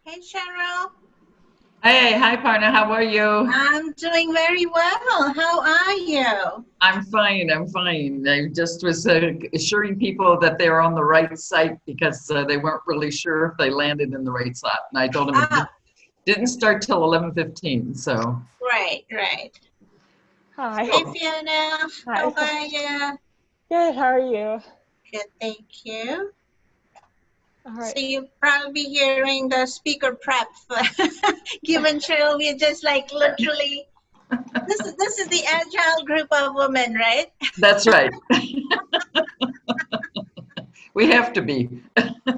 Hey, Cheryl. Hey, hi, partner. How are you? I'm doing very well. How are you? I'm fine. I'm fine. I just was assuring people that they're on the right site because they weren't really sure if they landed in the right spot. And I told them it Oh, didn't start till 11:15. So, right. Hi. Hey, Fiona. Hi. How are you? Good. How are you? Good, thank you. All So right. you'll probably be hearing the speaker prep. Given Cheryl, we're just like literally. This is the agile group of women, right? that's right. We have to be.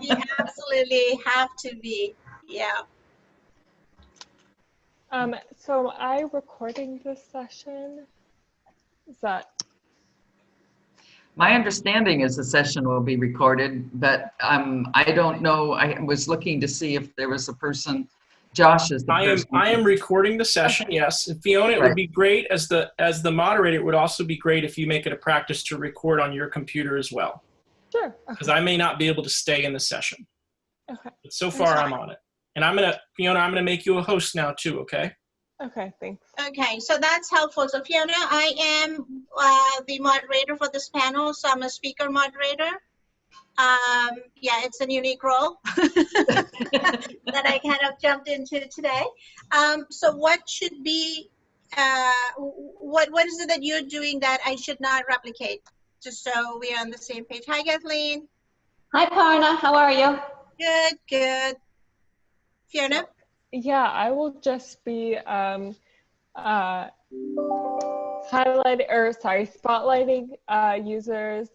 We absolutely have to be. Yeah. So am I recording this session? Is that My understanding is the session will be recorded, but I don't know. I was looking to see if there was a person. Josh is the person. I am recording the session. Okay. Yes, and Fiona, it Right. would be great as the moderator. It would also be great if you make it a practice to record on your computer as well, sure? because I may not be able to stay in the session. Okay. But so far, I'm on it, and Fiona, I'm gonna make you a host now too. Okay. Okay. Thanks. Okay, so that's helpful. So Fiona, I am the moderator for this panel, so I'm a speaker moderator. Yeah, it's a unique role that I kind of jumped into today. So what should be, what is it that you're doing that I should not replicate? Just so we're on the same page. Hi, Kathleen. Hi, Parna. How are you? Good. Fiona? Yeah, I will just be spotlighting users,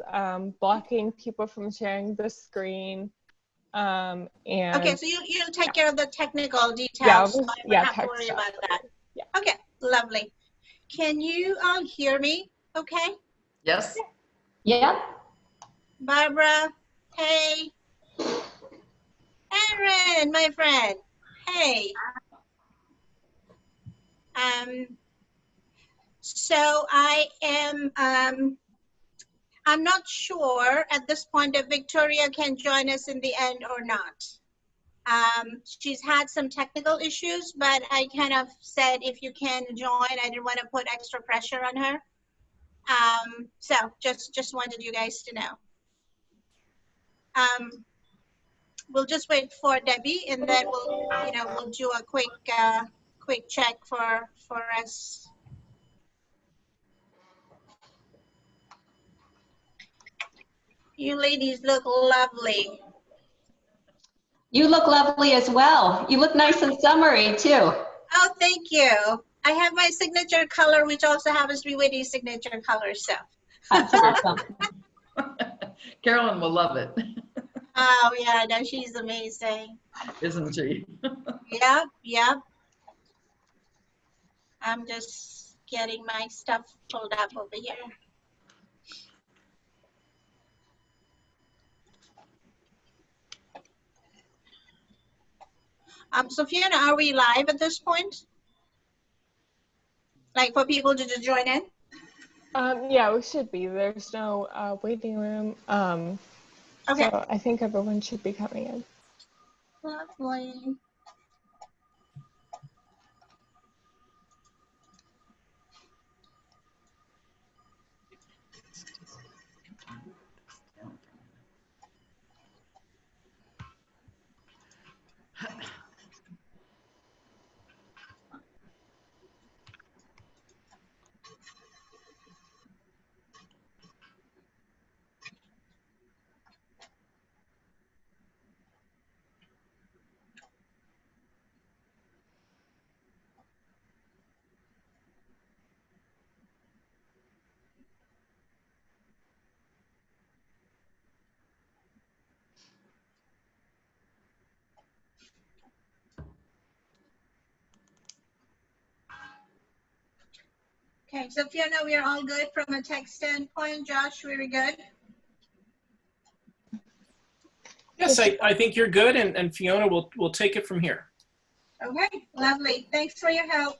blocking people from sharing the screen, and Okay, so you'll take care of the technical details. So I don't have to worry about that. Yeah. Okay, lovely. Can you all hear me? Okay. Yes. Yep. Barbara, hey. Aaron, my friend, hey. So I am, I'm not sure at this point if Victoria can join us in the end or not. She's had some technical issues, but I kind of said if you can join, I didn't want to put extra pressure on her. So just wanted you guys to know. We'll just wait for Debbie, and then we'll do a quick check for us. You ladies look lovely. You look lovely as well. You look nice and summery too. Oh, thank you. I have my signature color, which also happens to be Whitney's signature color. So. That's awesome. Carolyn will love it. Oh yeah, no, she's amazing. Isn't she? Yep. I'm just getting my stuff pulled up over here. So Fiona, are we live at this point? Like for people to just join in? Yeah, we should be. There's no waiting room. Okay. So I think everyone should be coming in. Lovely. Okay, so Fiona, we are all good from a tech standpoint. Josh, we good? Yes, I think you're good, and Fiona will take it from here. Okay, lovely. Thanks for your help.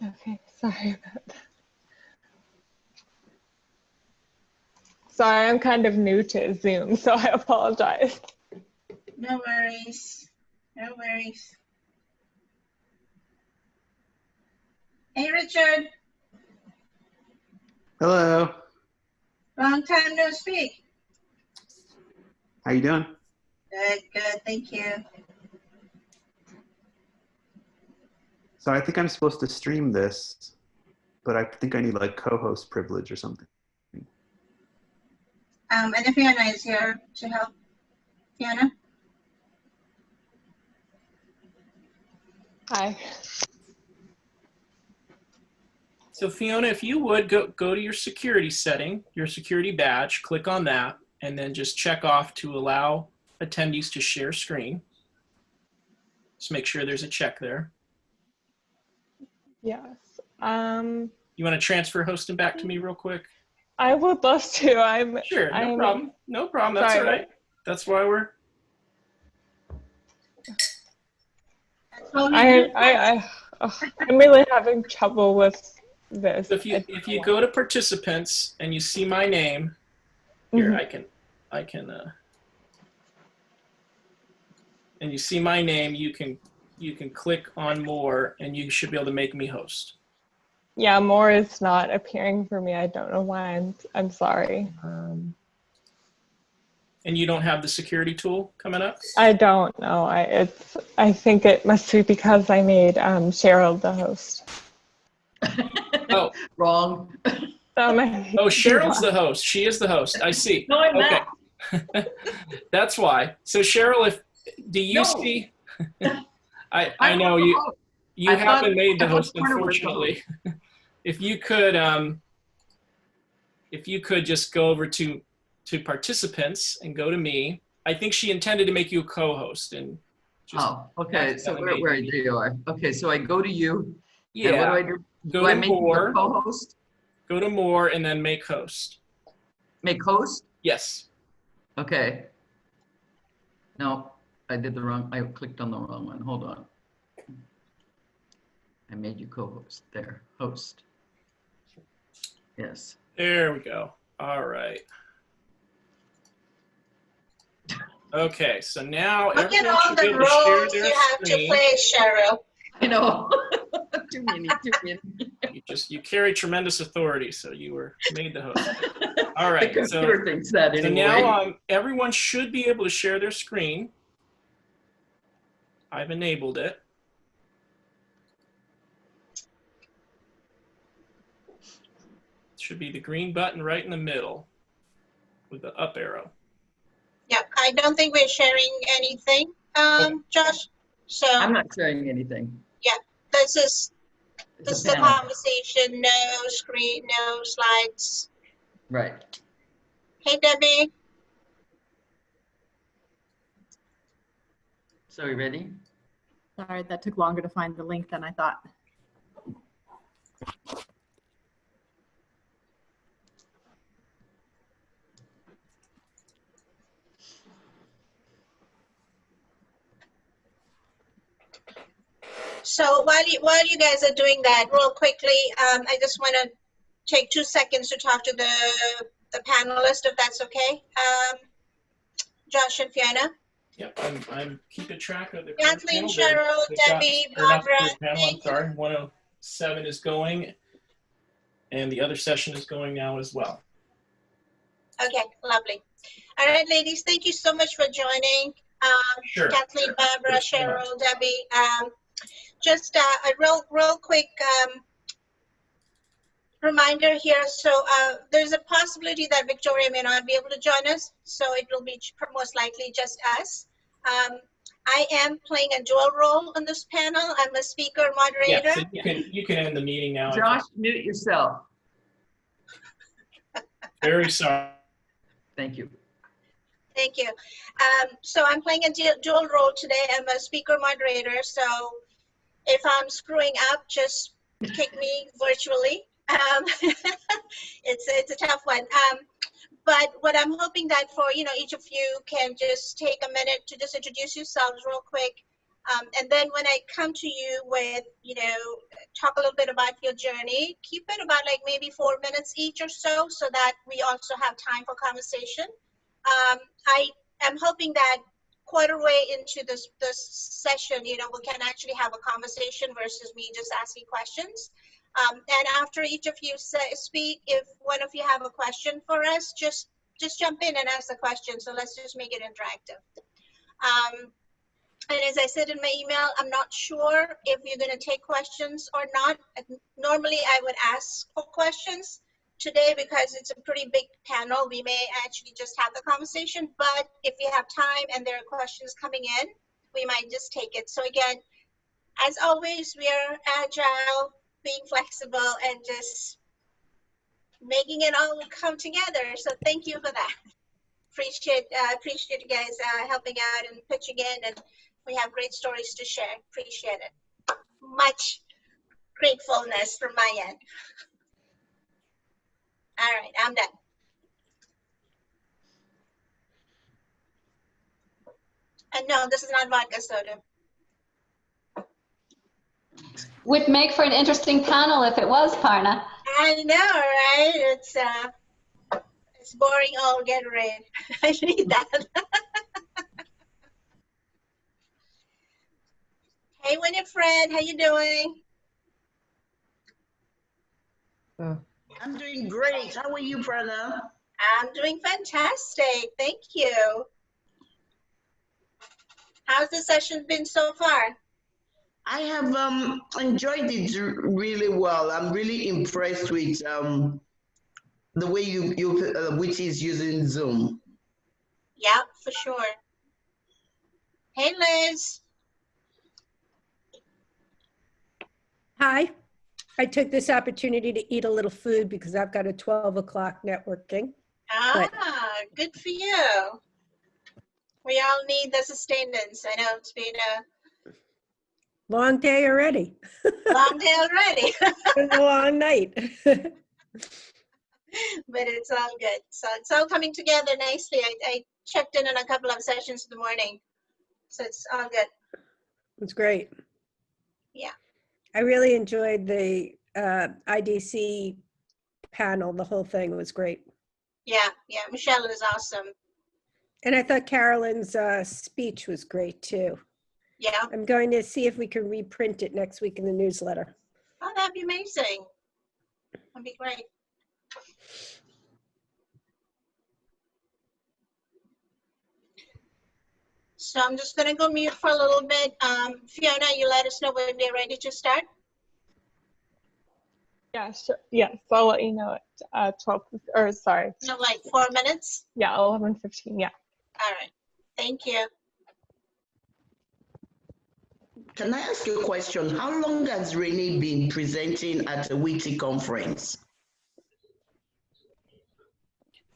Okay, sorry about that. Sorry, I'm kind of new to Zoom, so I apologize. No worries. No worries. Hey, Richard. Hello. Long time no speak. How you doing? Good, good. Thank you. So I think I'm supposed to stream this, but I think I need like co-host privilege or something. And if Fiona is here to help. Fiona? Hi. So Fiona, if you would go to your security setting, your security badge, click on that, and then just check off to allow attendees to share screen. Just make sure there's a check there. Yes. You want to transfer hosting back to me real quick? I would love to. Sure, no problem. No problem. That's Sorry, all right. That's why we're. I'm really having trouble with this. So if you go to participants and you see my name, here I can and you see my name, you can click on more and you should be able to make me host. Yeah, more is not appearing for me. I don't know why. I'm sorry. And you don't have the security tool coming up? I don't know. I think it must be because I made Cheryl the host. Oh, Wrong. oh, Cheryl's the host. She is the host. I see. No, I'm okay. not. That's why. So Cheryl, do you see? I know you haven't made the host, unfortunately. If you could just go over to participants and go to me. I think she intended to make you a co-host and just okay. So where you are. Okay, so I go to you. Yeah. And what do I do? Go Do I to make you more. a co-host? Go to more and then make host. Make host? Yes. Okay. No, I did the wrong, I clicked on the wrong one. Hold on. I made you co-host. There, host. Yes. There we go. All right. Okay, so now Look at everyone all should be the able to share roles their you have to screen. play, Cheryl. I know. Too many. You carry tremendous authority, so you were made the host. All right. The computer thinks that So anyway. now everyone should be able to share their screen. I've enabled it. It should be the green button right in the middle with the up arrow. Yeah, I don't think we're sharing anything, Josh. So I'm not sharing anything. yeah, this is It's a the panel. conversation. No screen, no slides. Right. Hey, Debbie. So you ready? Sorry, that took longer to find the link than I thought. So while you guys are doing that, real quickly, I just want to take 2 seconds to talk to the panelists, if that's okay. Josh and Fiona. Yep, I'm keeping track of the Kathleen, panel. Cheryl, They've got- Debbie, or not the Barbara. panel, I'm sorry. 107 is going, and the other session is going now as well. Okay, lovely. All right, ladies, thank you so much for joining. Sure. Kathleen, Barbara, Thanks so much. Cheryl, Debbie. Just a real quick reminder here. So there's a possibility that Victoria may not be able to join us, so it will be most likely just us. I am playing a dual role on this panel. I'm a speaker moderator. Yeah, so you can end the meeting now. Josh, mute yourself. Very sorry. Thank you. Thank you. So I'm playing a dual role today. I'm a speaker moderator. So if I'm screwing up, just kick me virtually. It's a tough one. But what I'm hoping that for, each of you can just take a minute to just introduce yourselves real quick. And then when I come to you with, talk a little bit about your journey, keep it about like maybe 4 minutes each or so that we also have time for conversation. I am hoping that quarter way into this session, we can actually have a conversation versus me just asking questions. And after each of you speak, if one of you have a question for us, just jump in and ask the question. So let's just make it interactive. And as I said in my email, I'm not sure if you're going to take questions or not. Normally, I would ask for questions. Today, because it's a pretty big panel, we may actually just have the conversation. But if we have time and there are questions coming in, we might just take it. So again, as always, we are agile, being flexible, and just making it all come together. So thank you for that. Appreciate you guys helping out and pitching in, and we have great stories to share. Appreciate it. Much gratefulness from my end. All right, I'm done. And no, this is not vodka soda. Would make for an interesting panel if it was, Parna. I know, right? It's boring. Oh, get rid. I need that. Hey, Winifred, how you doing? I'm doing great. How are you, Prana? I'm doing fantastic. Thank you. How's the session been so far? I have enjoyed it really well. I'm really impressed with the way you which is using Zoom. Yeah, for sure. Hey, Liz. Hi. I took this opportunity to eat a little food because I've got a 12 o'clock networking. Ah, good for you. We all need the sustenance. I know it's been a Long day already. long day already, It's a long night. but it's all good. So it's all coming together nicely. I checked in on a couple of sessions in the morning, so it's all good. It's great. Yeah. I really enjoyed the IDC panel. The whole thing was great. Yeah, Michelle is awesome. And I thought Carolyn's speech was great too. Yeah. I'm going to see if we can reprint it next week in the newsletter. Oh, that'd be amazing. That'd be great. So I'm just going to go mute for a little bit. Fiona, you let us know when we're ready to start. Yeah, sure. Yes, I'll let you know at 12, or sorry. So like 4 minutes? Yeah, 11:15, yeah. All right. Thank you. Can I ask you a question? How long has Renee been presenting at a WITI conference?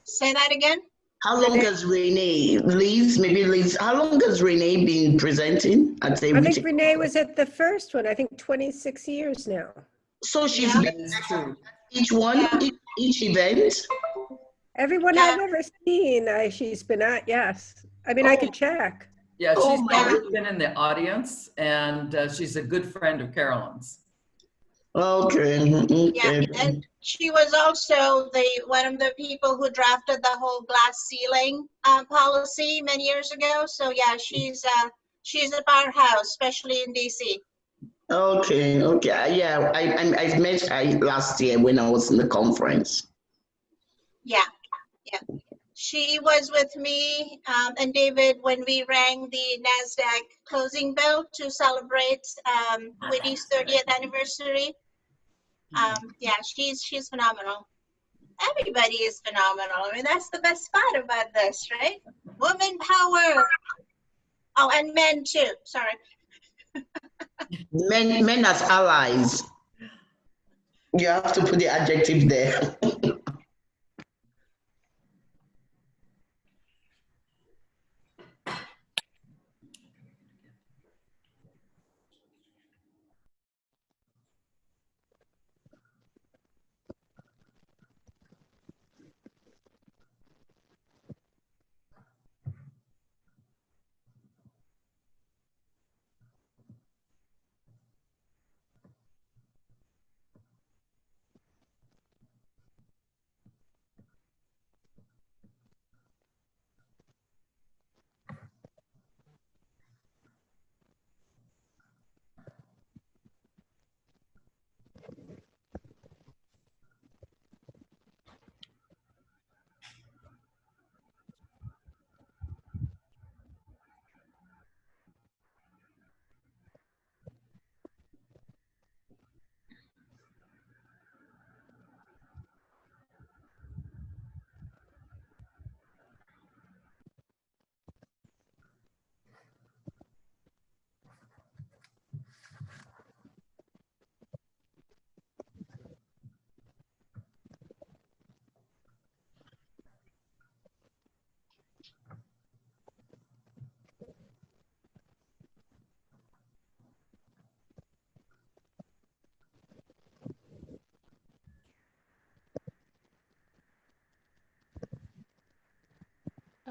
Say that again? How long has Renee, Liz, how long has Renee been presenting at a I WITI think Renee was at the first one, I think 26 years now. So she's Yeah. been That is true. each one, Yeah. each event? Everyone Yeah. I've ever seen, she's been at, yes. I mean, I could check. Yeah, Oh she's my always been in the audience, and she's a good friend of Carolyn's. Okay. Yeah, and she was also one of the people who drafted the whole glass ceiling policy many years ago. So yeah, she's a powerhouse, especially in DC. Okay. Yeah, I met her last year when I was in the conference. Yeah. She was with me and David when we rang the NASDAQ closing bell to celebrate WITI's 30th anniversary. Yeah, she's phenomenal. Everybody is phenomenal. I mean, that's the best part about this, right? Woman power. Oh, and men too. Sorry. Men as allies. You have to put the adjective there.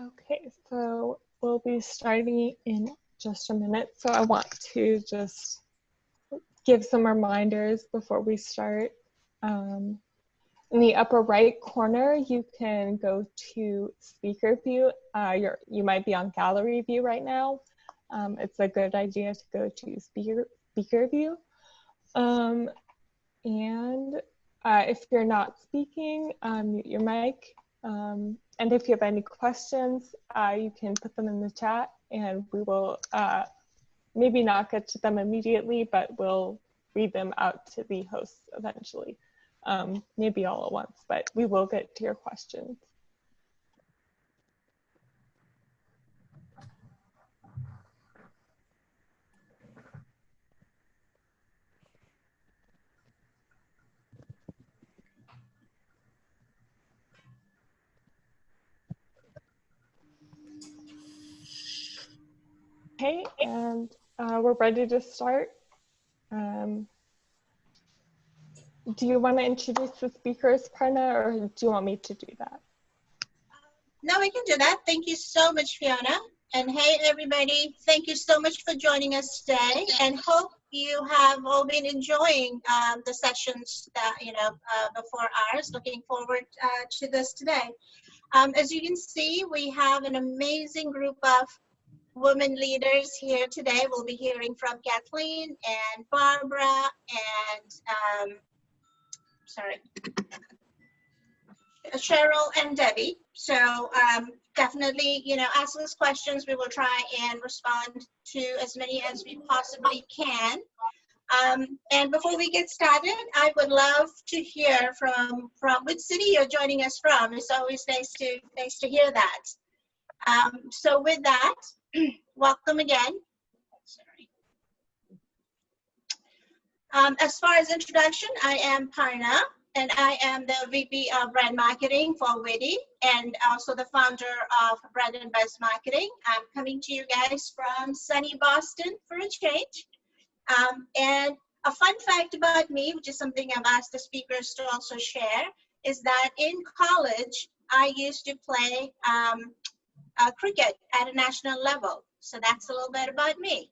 Okay, so we'll be starting in just a minute. So I want to just give some reminders before we start. In the upper right corner, you can go to speaker view. You might be on gallery view right now. It's a good idea to go to speaker view. And if you're not speaking, mute your mic. And if you have any questions, you can put them in the chat and we will maybe not get to them immediately, but we'll read them out to the hosts eventually. Maybe all at once, but we will get to your questions. Okay, and we're ready to start. Do you want to introduce the speakers, Parna, or do you want me to do that? No, we can do that. Thank you so much, Fiona. And hey, everybody, thank you so much for joining us today, and hope you have all been enjoying the sessions that, before ours. Looking forward to this today. As you can see, we have an amazing group of women leaders here today. We'll be hearing from Kathleen and Barbara and Cheryl and Debbie. So definitely, ask us questions. We will try and respond to as many as we possibly can. And before we get started, I would love to hear from which city you're joining us from. It's always nice to hear that. So with that, welcome again. Sorry. As far as introduction, I am Parna, and I am the VP of Brand Marketing for Witty, and also the founder of Brand and Buzz Marketing. I'm coming to you guys from sunny Boston for a change. And a fun fact about me, which is something I've asked the speakers to also share, is that in college, I used to play cricket at a national level. So that's a little bit about me.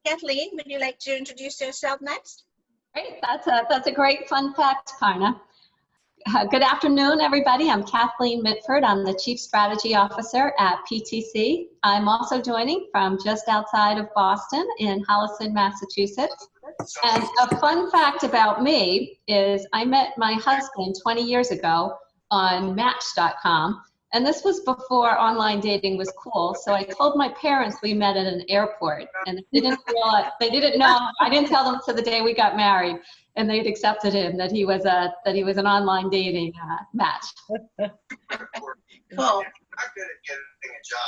Kathleen, would you like to introduce yourself next? Great, that's a great fun fact, Parna. Good afternoon, everybody. I'm Kathleen Medford. I'm the Chief Strategy Officer at PTC. I'm also joining from just outside of Boston in Holliston, Massachusetts. And a fun fact about me is I met my husband 20 years ago on Match.com. And this was before online dating was cool. So I told my parents we met at an airport, and they didn't know. I didn't tell them to the day we got married, and they'd accepted him that he was an online dating match. Cool.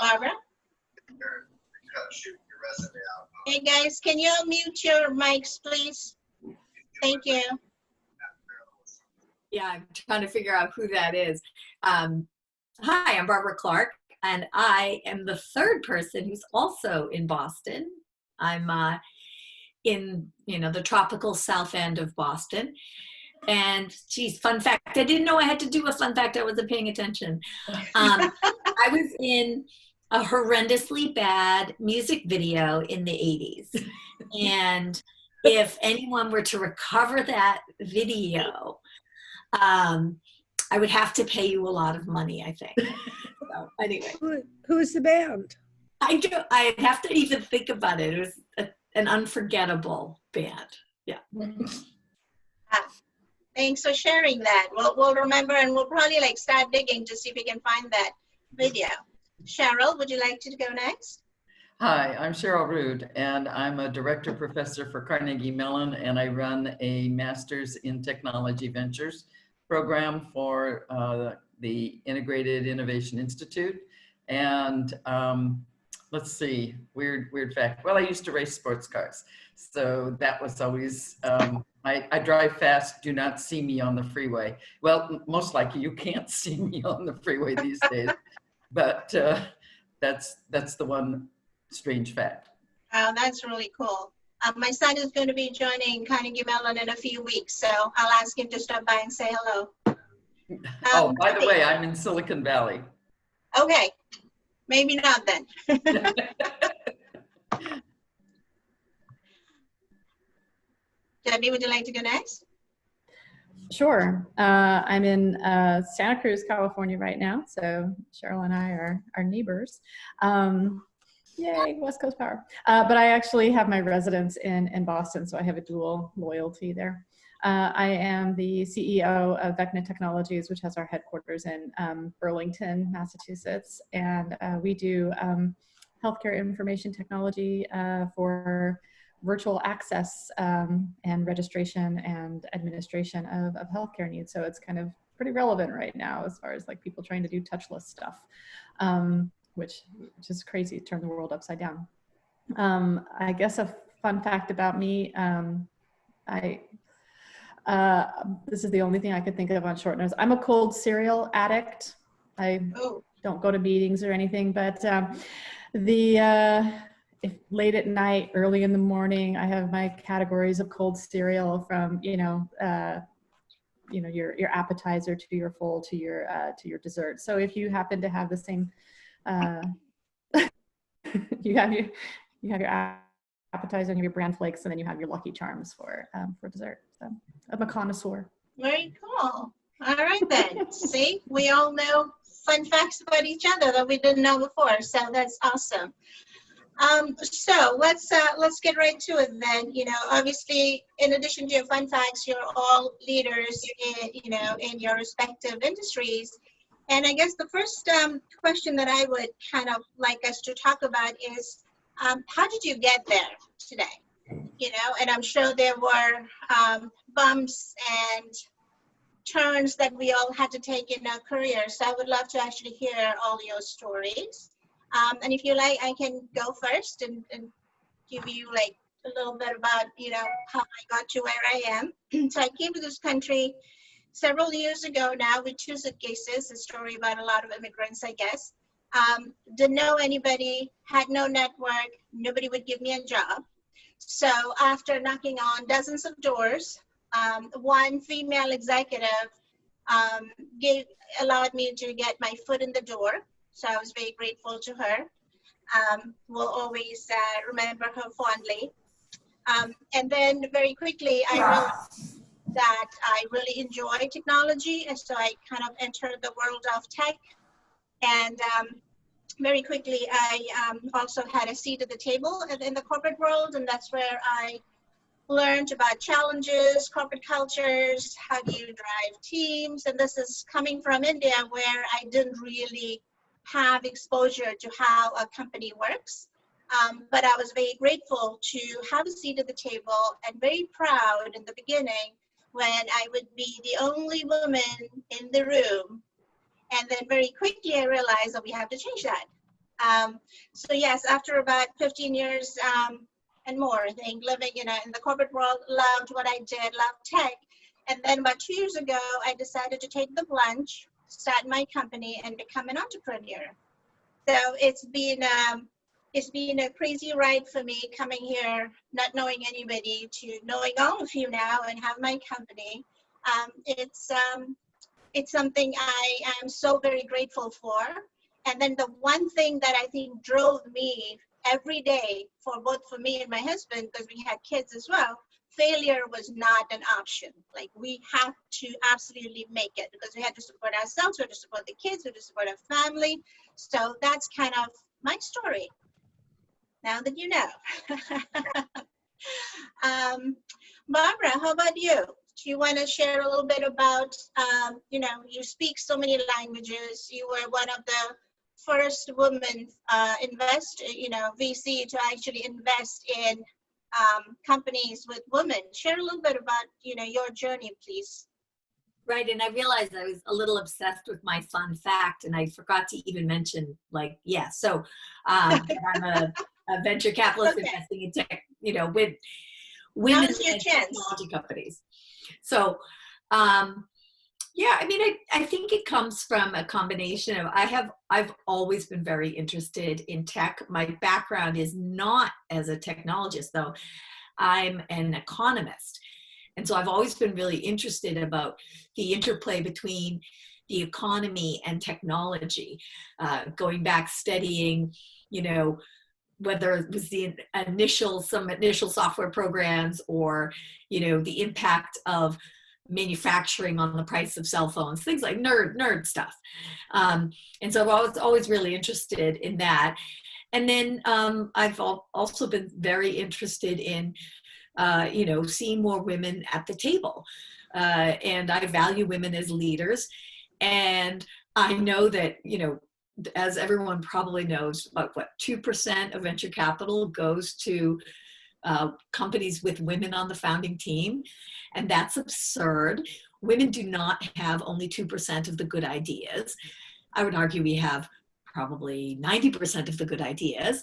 Barbara? Hey guys, can you mute your mics, please? Thank you. Yeah, I'm trying to figure out who that is. Hi, I'm Barbara Clark, and I am the third person who's also in Boston. I'm in, the tropical south end of Boston. And geez, fun fact, I didn't know I had to do a fun fact. I wasn't paying attention. I was in a horrendously bad music video in the 80s. And if anyone were to recover that video, I would have to pay you a lot of money, I think. So anyway. Who's the band? I'd have to even think about it. It was an unforgettable band. Yeah. Thanks for sharing that. We'll remember, and we'll probably start digging to see if we can find that video. Cheryl, would you like to go next? Hi, I'm Cheryl Rude, and I'm a director professor for Carnegie Mellon, and I run a Master's in Technology Ventures program for the Integrated Innovation Institute. And let's see, weird fact. Well, I used to race sports cars. So that was always, I drive fast, do not see me on the freeway. Well, most likely you can't see me on the freeway these days, but that's the one strange fact. Oh, that's really cool. My son is going to be joining Carnegie Mellon in a few weeks, so I'll ask him to stop by and say hello. Oh, by the way, I'm in Silicon Valley. Okay, Maybe not then. Debbie, would you like to go next? Sure. I'm in Santa Cruz, California right now. So Cheryl and I are neighbors. Yay, West Coast power. But I actually have my residence in Boston, so I have a dual loyalty there. I am the CEO of Vecna Technologies, which has our headquarters in Burlington, Massachusetts. And we do healthcare information technology for virtual access and registration and administration of healthcare needs. So it's kind of pretty relevant right now as far as like people trying to do touchless stuff, which is crazy, turn the world upside down. I guess a fun fact about me, this is the only thing I could think of on short notice. I'm a cold cereal addict. I don't go to meetings or anything, but if late at night, early in the morning, I have my categories of cold cereal from, your appetizer to your full to your dessert. So if you happen to have the same, you have your appetizer and your bran flakes, and then you have your Lucky Charms for dessert. So I'm a connoisseur. Very cool. All right then. See, we all know fun facts about each other that we didn't know before. So that's awesome. So let's get right to it then. Obviously, in addition to your fun facts, you're all leaders in your respective industries. And I guess the first question that I would kind of like us to talk about is, how did you get there today? And I'm sure there were bumps and turns that we all had to take in our careers. So I would love to actually hear all your stories. And if you like, I can go first and give you like a little bit about, how I got to where I am. So I came to this country several years ago now with 2 suitcases, a story about a lot of immigrants, I guess. Didn't know anybody, had no network, nobody would give me a job. So after knocking on dozens of doors, one female executive allowed me to get my foot in the door. So I was very grateful to her. We'll always remember her fondly. And then very quickly, I realized that I really enjoy technology. And so I kind of entered the world of tech. And very quickly, I also had a seat at the table in the corporate world. And that's where I learned about challenges, corporate cultures, how do you drive teams. And this is coming from India, where I didn't really have exposure to how a company works. But I was very grateful to have a seat at the table and very proud in the beginning when I would be the only woman in the room. And then very quickly I realized that we have to change that. So yes, after about 15 years and more, I think, living in the corporate world, loved what I did, loved tech. And then about 2 years ago, I decided to take the plunge, start my company, and become an entrepreneur. So it's been a crazy ride for me coming here, not knowing anybody, to knowing all of you now and have my company. It's something I am so very grateful for. And then the one thing that I think drove me every day, for me and my husband, because we had kids as well, failure was not an option. Like, we had to absolutely make it, because we had to support ourselves, we had to support the kids, we had to support our family. So that's kind of my story, now that you know. Barbara, how about you? Do you want to share a little bit about, you speak so many languages. You were one of the first women VC to actually invest in companies with women. Share a little bit about, your journey, please. Right, and I realized I was a little obsessed with my fun fact, and I forgot to even mention, so I'm a venture capitalist investing in tech, with women and technology companies. So, I think it comes from a combination of, I've always been very interested in tech. My background is not as a technologist, though. I'm an economist. And so I've always been really interested about the interplay between the economy and technology, going back studying, you know, whether it was some initial software programs, or, you know, the impact of manufacturing on the price of cell phones, things like nerd stuff. And so I was always really interested in that. And then I've also been very interested in, you know, seeing more women at the table. And I value women as leaders. And I know that, you know, as everyone probably knows, about 2% of venture capital goes to companies with women on the founding team. And that's absurd. Women do not have only 2% of the good ideas. I would argue we have probably 90% of the good ideas,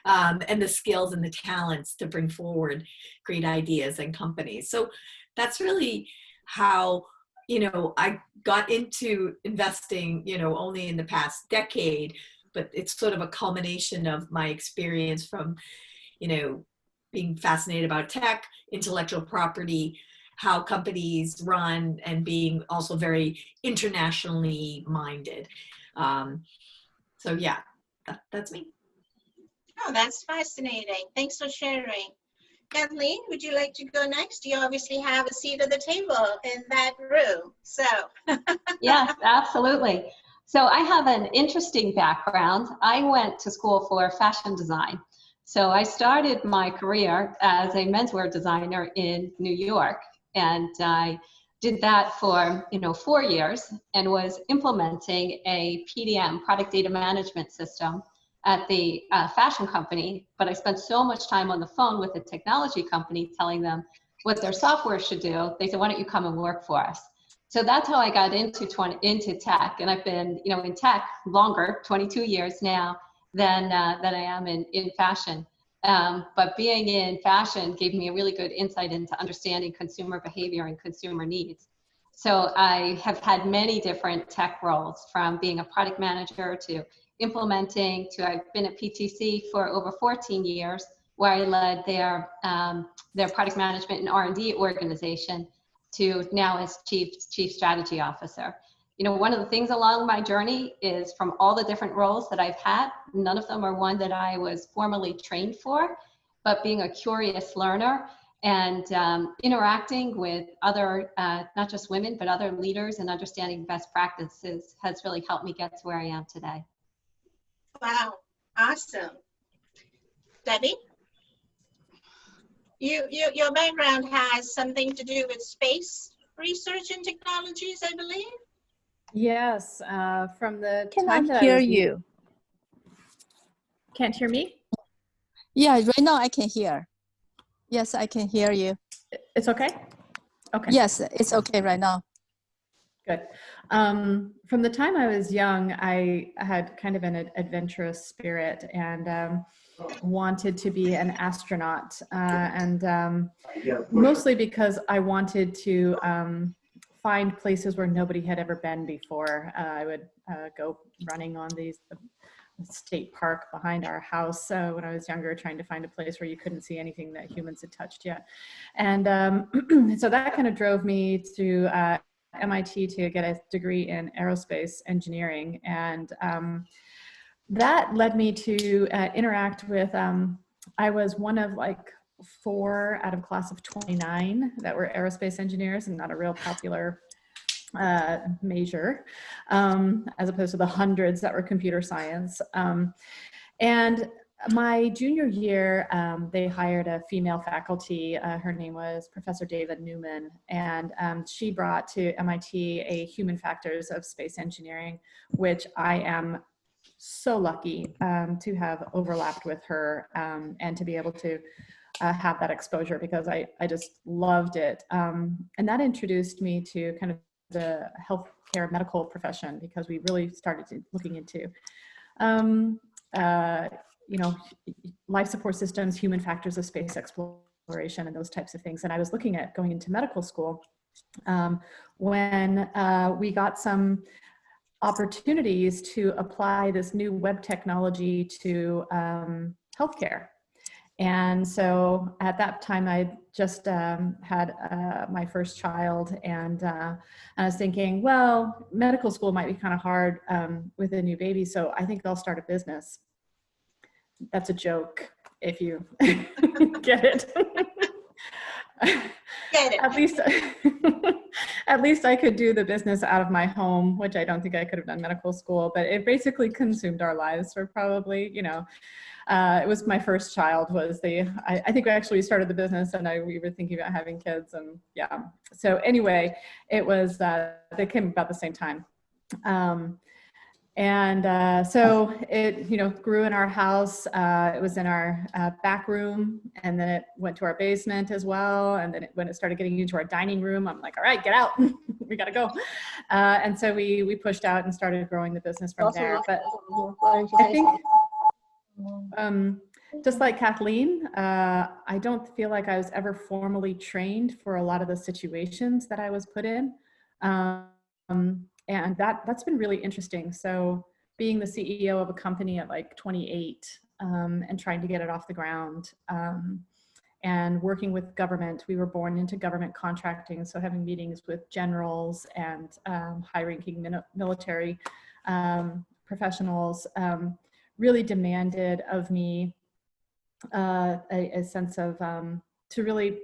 and the skills and the talents to bring forward great ideas and companies. So that's really how, you know, I got into investing, you know, only in the past decade, but it's sort of a culmination of my experience from, you know, being fascinated about tech, intellectual property, how companies run, and being also very internationally minded. So yeah, that's me. Oh, that's fascinating. Thanks for sharing. Kathleen, would you like to go next? You obviously have a seat at the table in that room. So. Yes, absolutely. So I have an interesting background. I went to school for fashion design. So I started my career as a menswear designer in New York, and I did that for 4 years and was implementing a PDM, product data management system, at the fashion company. But I spent so much time on the phone with the technology company telling them what their software should do. They said, why don't you come and work for us? So that's how I got into tech, and I've been in tech longer, 22 years now, than I am in fashion. But being in fashion gave me a really good insight into understanding consumer behavior and consumer needs. So I have had many different tech roles, from being a product manager to implementing to I've been at PTC for over 14 years, where I led their product management and R&D organization, to now as chief strategy officer. One of the things along my journey is, from all the different roles that I've had, none of them are one that I was formally trained for, but being a curious learner and interacting with other, not just women, but other leaders, and understanding best practices has really helped me get to where I am today. Wow, awesome. Debbie? Your background has something to do with space research and technologies, I believe? Yes, from the Cannot time that hear I was, you. Can't hear me? Yeah, right now I can hear. Yes, I can hear you. It's okay? Okay. Yes, it's okay right now. Good. From the time I was young, I had kind of an adventurous spirit, and wanted to be an astronaut, and mostly because I wanted to find places where nobody had ever been before. I would go running on the state park behind our house when I was younger, trying to find a place where you couldn't see anything that humans had touched yet. And so that kind of drove me to MIT to get a degree in aerospace engineering. And that led me to interact with, I was one of like 4 out of class of 29 that were aerospace engineers, and not a real popular major, as opposed to the hundreds that were computer science. And my junior year, they hired a female faculty. Her name was Professor David Newman, and she brought to MIT a human factors of space engineering, which I am so lucky to have overlapped with her, and to be able to have that exposure, because I just loved it. And that introduced me to kind of the healthcare medical profession, because we really started looking into life support systems, human factors of space exploration, and those types of things. And I was looking at going into medical school when we got some opportunities to apply this new web technology to healthcare. And so at that time, I just had my first child, and I was thinking, well, medical school might be kind of hard with a new baby, so I think I'll start a business. That's a joke, if you get it. Get it. At least I could do the business out of my home, which I don't think I could have done medical school, but it basically consumed our lives for probably, you know, it was my first child was I think we actually started the business and we were thinking about having kids, and yeah. So anyway, it was, they came about the same time. So it, you know, grew in our house. It was in our back room, and then it went to our basement as well. And then when it started getting into our dining room, I'm like, all right, get out, we gotta go. And so we pushed out and started growing the business from there. But I think, just like Kathleen, I don't feel like I was ever formally trained for a lot of the situations that I was put in. And that's been really interesting. So being the CEO of a company at like 28 and trying to get it off the ground, and working with government. We were born into government contracting, so having meetings with generals and high-ranking military professionals really demanded of me a sense of to really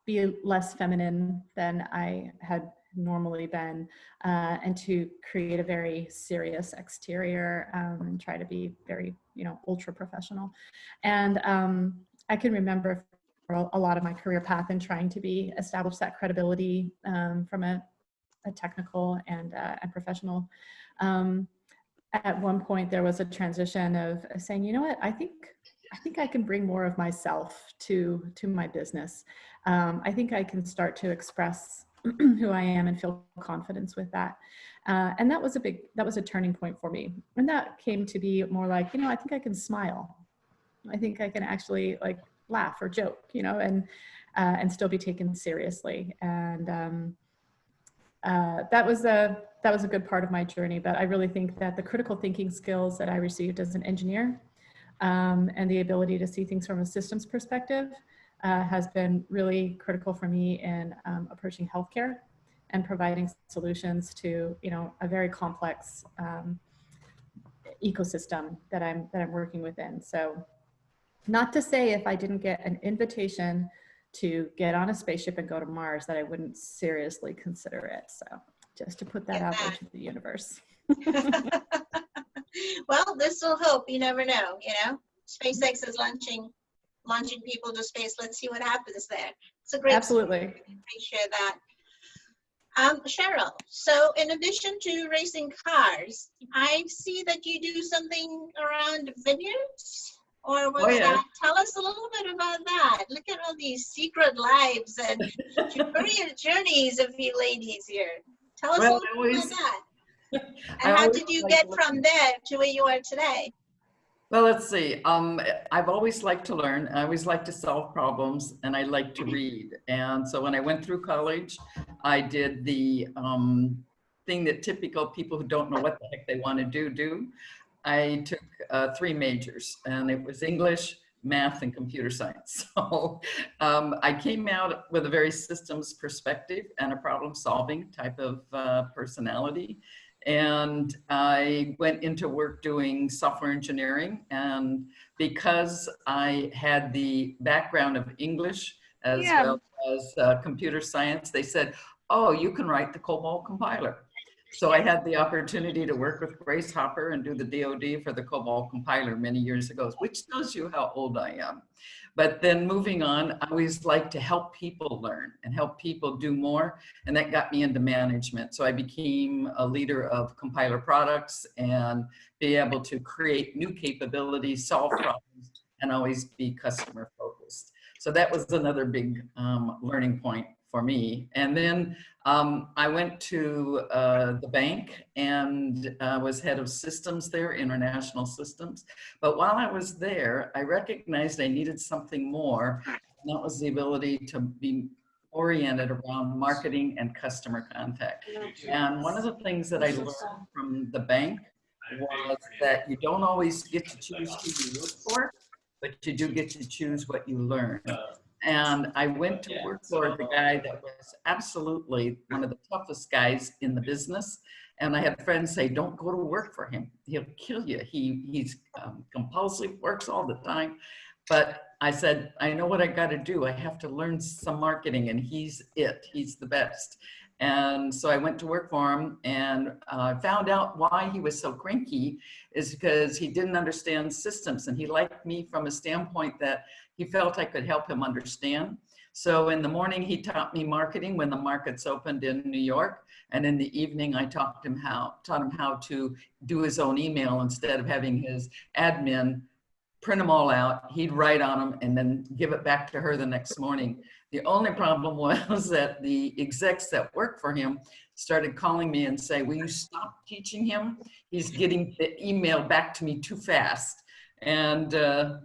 be less feminine than I had normally been, and to create a very serious exterior and try to be very, you know, ultra professional. And I can remember for a lot of my career path and trying to establish that credibility from a technical and professional. At one point there was a transition of saying, you know what, I think I can bring more of myself to my business. I think I can start to express who I am and feel confidence with that. And that was a turning point for me. And that came to be more like, you know, I think I can smile. I think I can actually like laugh or joke, you know, and still be taken seriously. And that was a good part of my journey. But I really think that the critical thinking skills that I received as an engineer, and the ability to see things from a systems perspective has been really critical for me in approaching healthcare and providing solutions to, you know, a very complex ecosystem that I'm working within. So, not to say if I didn't get an invitation to get on a spaceship and go to Mars that I wouldn't seriously consider it. So, just to put that out there to the universe. Well, there's still hope. You never know, you know. SpaceX is launching people to space. Let's see what happens there. It's a great Absolutely. Story. I appreciate that. Cheryl, so in addition to racing cars, I see that you do something around vineyards, or what's that? Tell us a little bit about that. Look at all these secret lives and career journeys of you ladies here. Tell us a little bit about that. And how did you get from there to where you are today? Well, let's see. I've always liked to learn. I always like to solve problems, and I like to read. And so when I went through college, I did the thing that typical people who don't know what the heck they want to do. I took 3 majors, and it was English, math, and computer science. So I came out with a very systems perspective and a problem-solving type of personality. And I went into work doing software engineering, and because I had the background of English as well as computer science, they said, oh, you can write the COBOL compiler. So I had the opportunity to work with Grace Hopper and do the DoD for the COBOL compiler many years ago, which tells you how old I am. But then moving on, I always like to help people learn and help people do more. And that got me into management. So I became a leader of compiler products and be able to create new capabilities, solve problems, and always be customer focused. So that was another big learning point for me. And then I went to the bank and was head of systems there, international systems. But while I was there, I recognized I needed something more. And that was the ability to be oriented around marketing and customer contact. And one of the things that I learned from the bank was that you don't always get to choose who you work for, but you do get to choose what you learn. And I went to work for the guy that was absolutely one of the toughest guys in the business. And I had friends say, don't go to work for him. He'll kill you. He's compulsive, works all the time. But I said, I know what I got to do. I have to learn some marketing, and he's it. He's the best. And so I went to work for him, and found out why he was so cranky is because he didn't understand systems. And he liked me from a standpoint that he felt I could help him understand. So in the morning, he taught me marketing when the markets opened in New York. And in the evening, I taught him how to do his own email instead of having his admin print them all out. He'd write on them and then give it back to her the next morning. The only problem was that the execs that worked for him started calling me and say, will you stop teaching him? He's getting the email back to me too fast. And,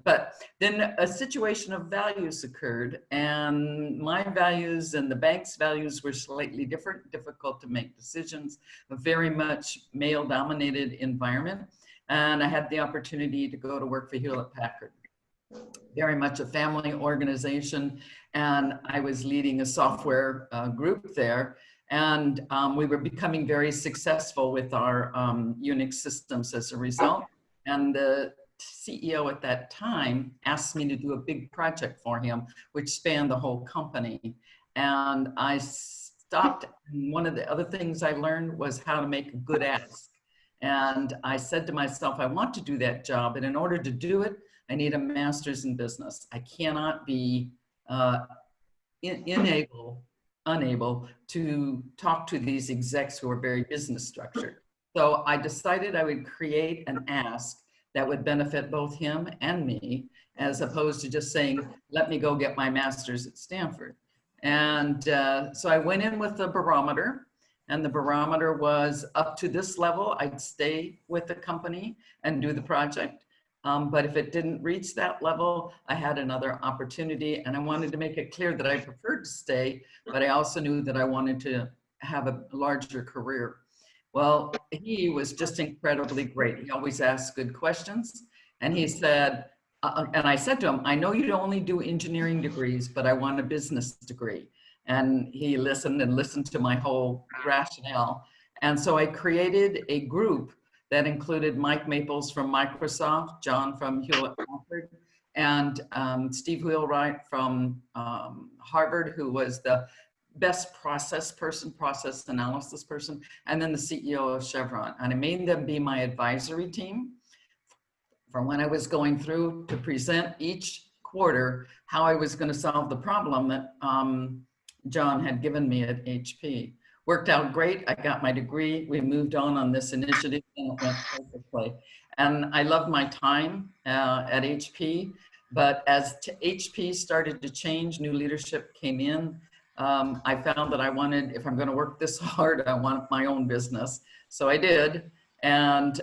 but then a situation of values occurred, and my values and the bank's values were slightly different, difficult to make decisions, a very much male-dominated environment. And I had the opportunity to go to work for Hewlett-Packard, very much a family organization. And I was leading a software group there. And we were becoming very successful with our Unix systems as a result. And the CEO at that time asked me to do a big project for him, which spanned the whole company. And I stopped. And one of the other things I learned was how to make a good ask. And I said to myself, I want to do that job. And in order to do it, I need a master's in business. I cannot be unable to talk to these execs who are very business structured. So I decided I would create an ask that would benefit both him and me, as opposed to just saying, let me go get my master's at Stanford. And so I went in with the barometer, and the barometer was up to this level, I'd stay with the company and do the project. But if it didn't reach that level, I had another opportunity, and I wanted to make it clear that I preferred to stay, but I also knew that I wanted to have a larger career. Well, he was just incredibly great. He always asked good questions. And he said, and I said to him, I know you only do engineering degrees, but I want a business degree. And he listened and listened to my whole rationale. And so I created a group that included Mike Maples from Microsoft, John from Hewlett-Packard, and Steve Wheelwright from Harvard, who was the best process analysis person, and then the CEO of Chevron. And I made them be my advisory team from when I was going through to present each quarter how I was going to solve the problem that John had given me at HP. Worked out great. I got my degree. We moved on this initiative, and it went perfectly. And I loved my time at HP, but as HP started to change, new leadership came in. I found that I wanted, if I'm going to work this hard, I want my own business. So I did. And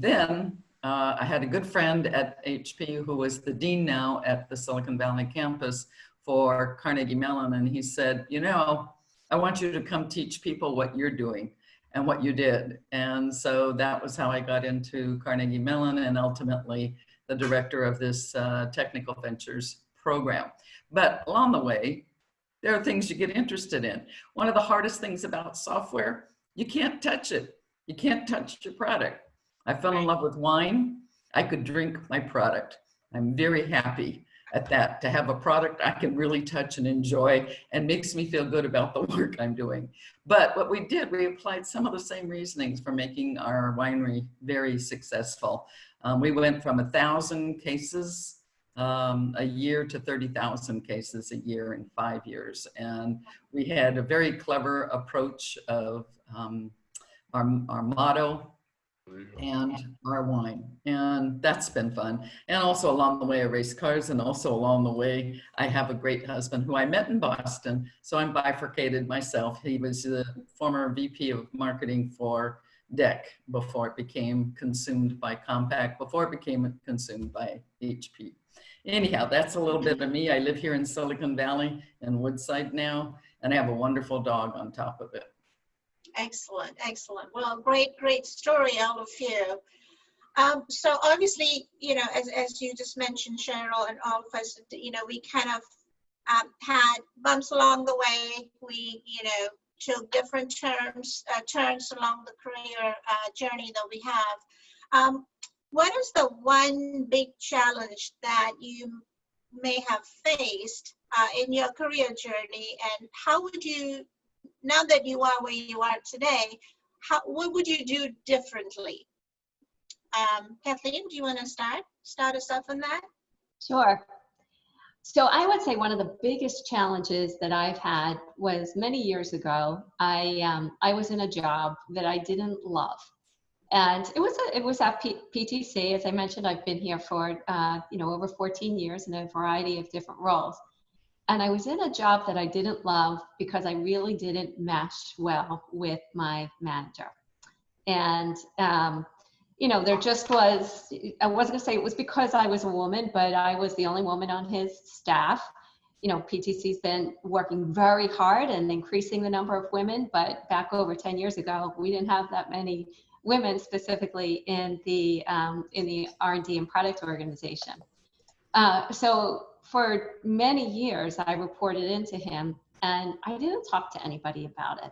then I had a good friend at HP who was the dean now at the Silicon Valley campus for Carnegie Mellon. And he said, you know, I want you to come teach people what you're doing and what you did. And so that was how I got into Carnegie Mellon and ultimately the director of this technical ventures program. But along the way, there are things you get interested in. One of the hardest things about software, you can't touch it. You can't touch your product. I fell in love with wine. I could drink my product. I'm very happy at that, to have a product I can really touch and enjoy and makes me feel good about the work I'm doing. But what we did, we applied some of the same reasonings for making our winery very successful. We went from 1,000 cases a year to 30,000 cases a year in 5 years. And we had a very clever approach of our motto and our wine. And that's been fun. And also along the way, I race cars, and also along the way, I have a great husband who I met in Boston. So I'm bifurcated myself. He was the former VP of marketing for DEC before it became consumed by Compaq, before it became consumed by HP. Anyhow, that's a little bit of me. I live here in Silicon Valley in Woodside now, and I have a wonderful dog on top of it. Excellent, excellent. Well, great, great story, all of you. So obviously, you know, as you just mentioned, Cheryl, and all of us, you know, we kind of had bumps along the way. We, you know, took different turns along the career journey that we have. What is the one big challenge that you may have faced in your career journey, and how would you, now that you are where you are today, what would you do differently? Kathleen, do you want to start us off on that? Sure. So I would say one of the biggest challenges that I've had was many years ago. I was in a job that I didn't love, and it was at PTC. As I mentioned, I've been here for you know, over 14 years in a variety of different roles, and I was in a job that I didn't love because I really didn't mesh well with my manager, and you know, there just was, I wasn't gonna say it was because I was a woman, but I was the only woman on his staff. You know, PTC's been working very hard and increasing the number of women, but back over 10 years ago, we didn't have that many women specifically in the R&D and product organization. So for many years, I reported into him, and I didn't talk to anybody about it.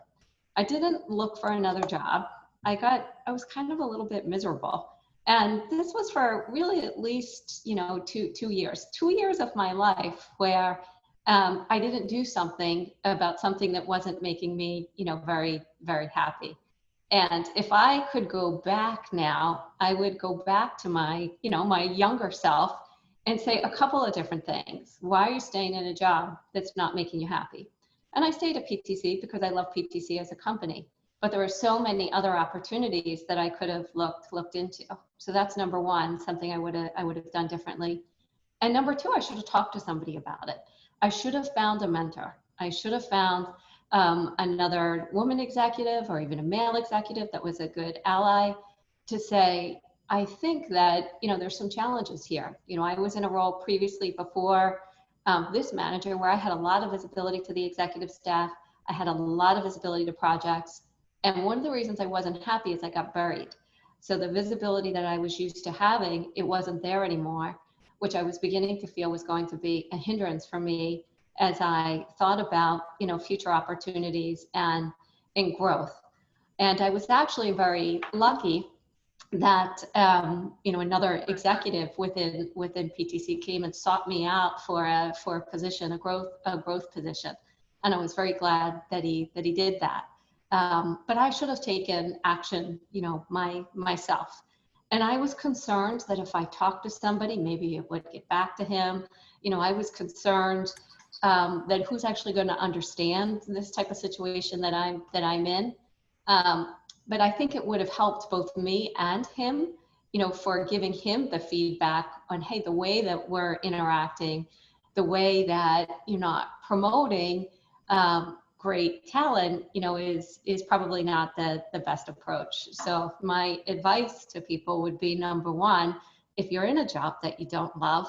I didn't look for another job. I was kind of a little bit miserable. And this was for really at least, you know, two years of my life where I didn't do something about something that wasn't making me, you know, very, very happy. And if I could go back now, I would go back to my, you know, my younger self and say a couple of different things. Why are you staying in a job that's not making you happy? And I stayed at PTC because I love PTC as a company. But there were so many other opportunities that I could have looked into. So that's number one, something I would have done differently. And number two, I should have talked to somebody about it. I should have found a mentor. I should have found another woman executive or even a male executive that was a good ally to say, I think that, you know, there's some challenges here. You know, I was in a role previously before this manager where I had a lot of visibility to the executive staff. I had a lot of visibility to projects. And one of the reasons I wasn't happy is I got buried. So the visibility that I was used to having, it wasn't there anymore, which I was beginning to feel was going to be a hindrance for me as I thought about, you know, future opportunities and growth. And I was actually very lucky that, you know, another executive within PTC came and sought me out for a position, a growth position. And I was very glad that he did that. But I should have taken action, you know, myself. And I was concerned that if I talked to somebody, maybe it would get back to him. You know, I was concerned that who's actually going to understand this type of situation that I'm in. But I think it would have helped both me and him, you know, for giving him the feedback on, hey, the way that we're interacting, the way that you're not promoting great talent, you know, is probably not the best approach. So my advice to people would be, number one, if you're in a job that you don't love,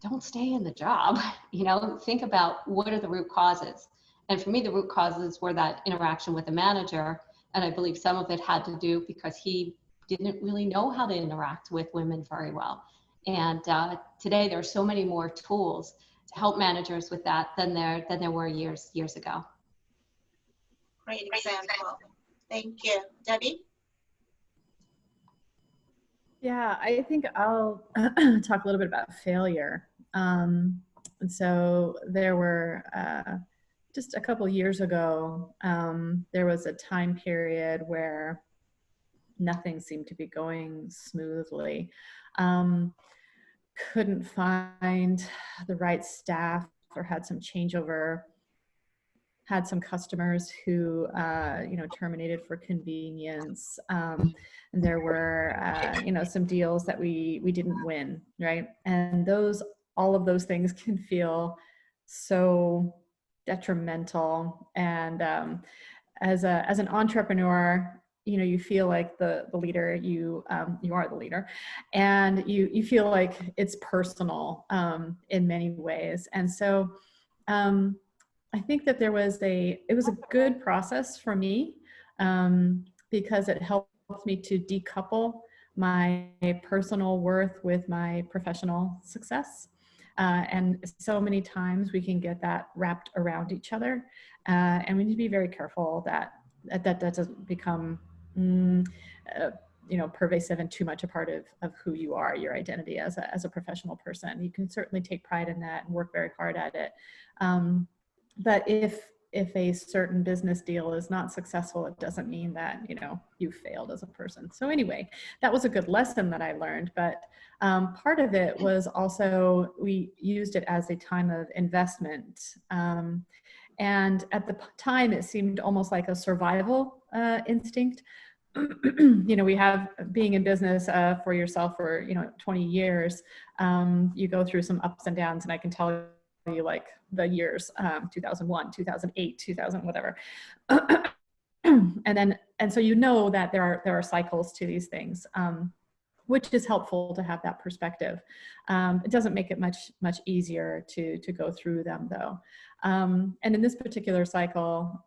don't stay in the job. You know, think about what are the root causes. And for me, the root causes were that interaction with the manager. And I believe some of it had to do because he didn't really know how to interact with women very well. And today there are so many more tools to help managers with that than there were years ago. Great example. Thank you. Debbie? Yeah, I think I'll talk a little bit about failure. And so there were, just a couple years ago, there was a time period where nothing seemed to be going smoothly. Couldn't find the right staff or had some changeover. Had some customers who, you know, terminated for convenience. And there were, you know, some deals that we didn't win, right? And all of those things can feel so detrimental. And as an entrepreneur, you know, you feel like the leader, you are the leader, and you feel like it's personal in many ways. And so I think that it was a good process for me because it helped me to decouple my personal worth with my professional success. And so many times we can get that wrapped around each other. And we need to be very careful that that doesn't become, pervasive and too much a part of who you are, your identity as a professional person. You can certainly take pride in that and work very hard at it. But if a certain business deal is not successful, it doesn't mean that, you failed as a person. So anyway, that was a good lesson that I learned. But part of it was also, we used it as a time of investment. And at the time, it seemed almost like a survival instinct. We have, being in business for yourself for, 20 years, you go through some ups and downs, and I can tell you like the years, 2001, 2008, 2000, whatever. And so that there are cycles to these things, which is helpful to have that perspective. It doesn't make it much easier to go through them though. And in this particular cycle,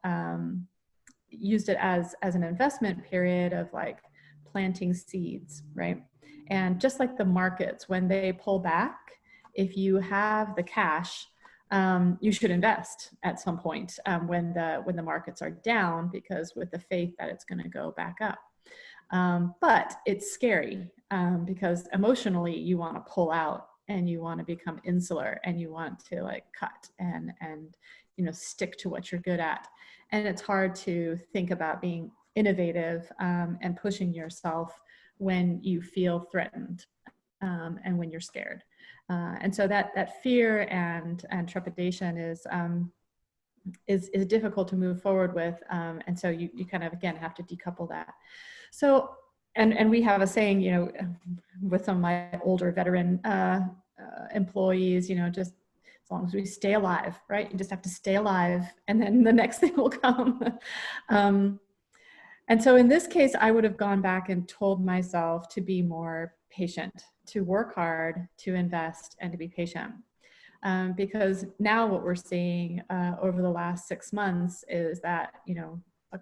used it as an investment period of like planting seeds, right? And just like the markets, when they pull back, if you have the cash, you should invest at some point when the markets are down, because with the faith that it's going to go back up. But it's scary because emotionally you want to pull out and you want to become insular and you want to like cut and stick to what you're good at. And it's hard to think about being innovative and pushing yourself when you feel threatened and when you're scared. And so that fear and trepidation is difficult to move forward with. And so you kind of, again, have to decouple that. So, and we have a saying, with some of my older veteran employees, just as long as we stay alive, right? You just have to stay alive, and then the next thing will come. And so in this case, I would have gone back and told myself to be more patient, to work hard, to invest, and to be patient. Because now what we're seeing over the last 6 months is that, a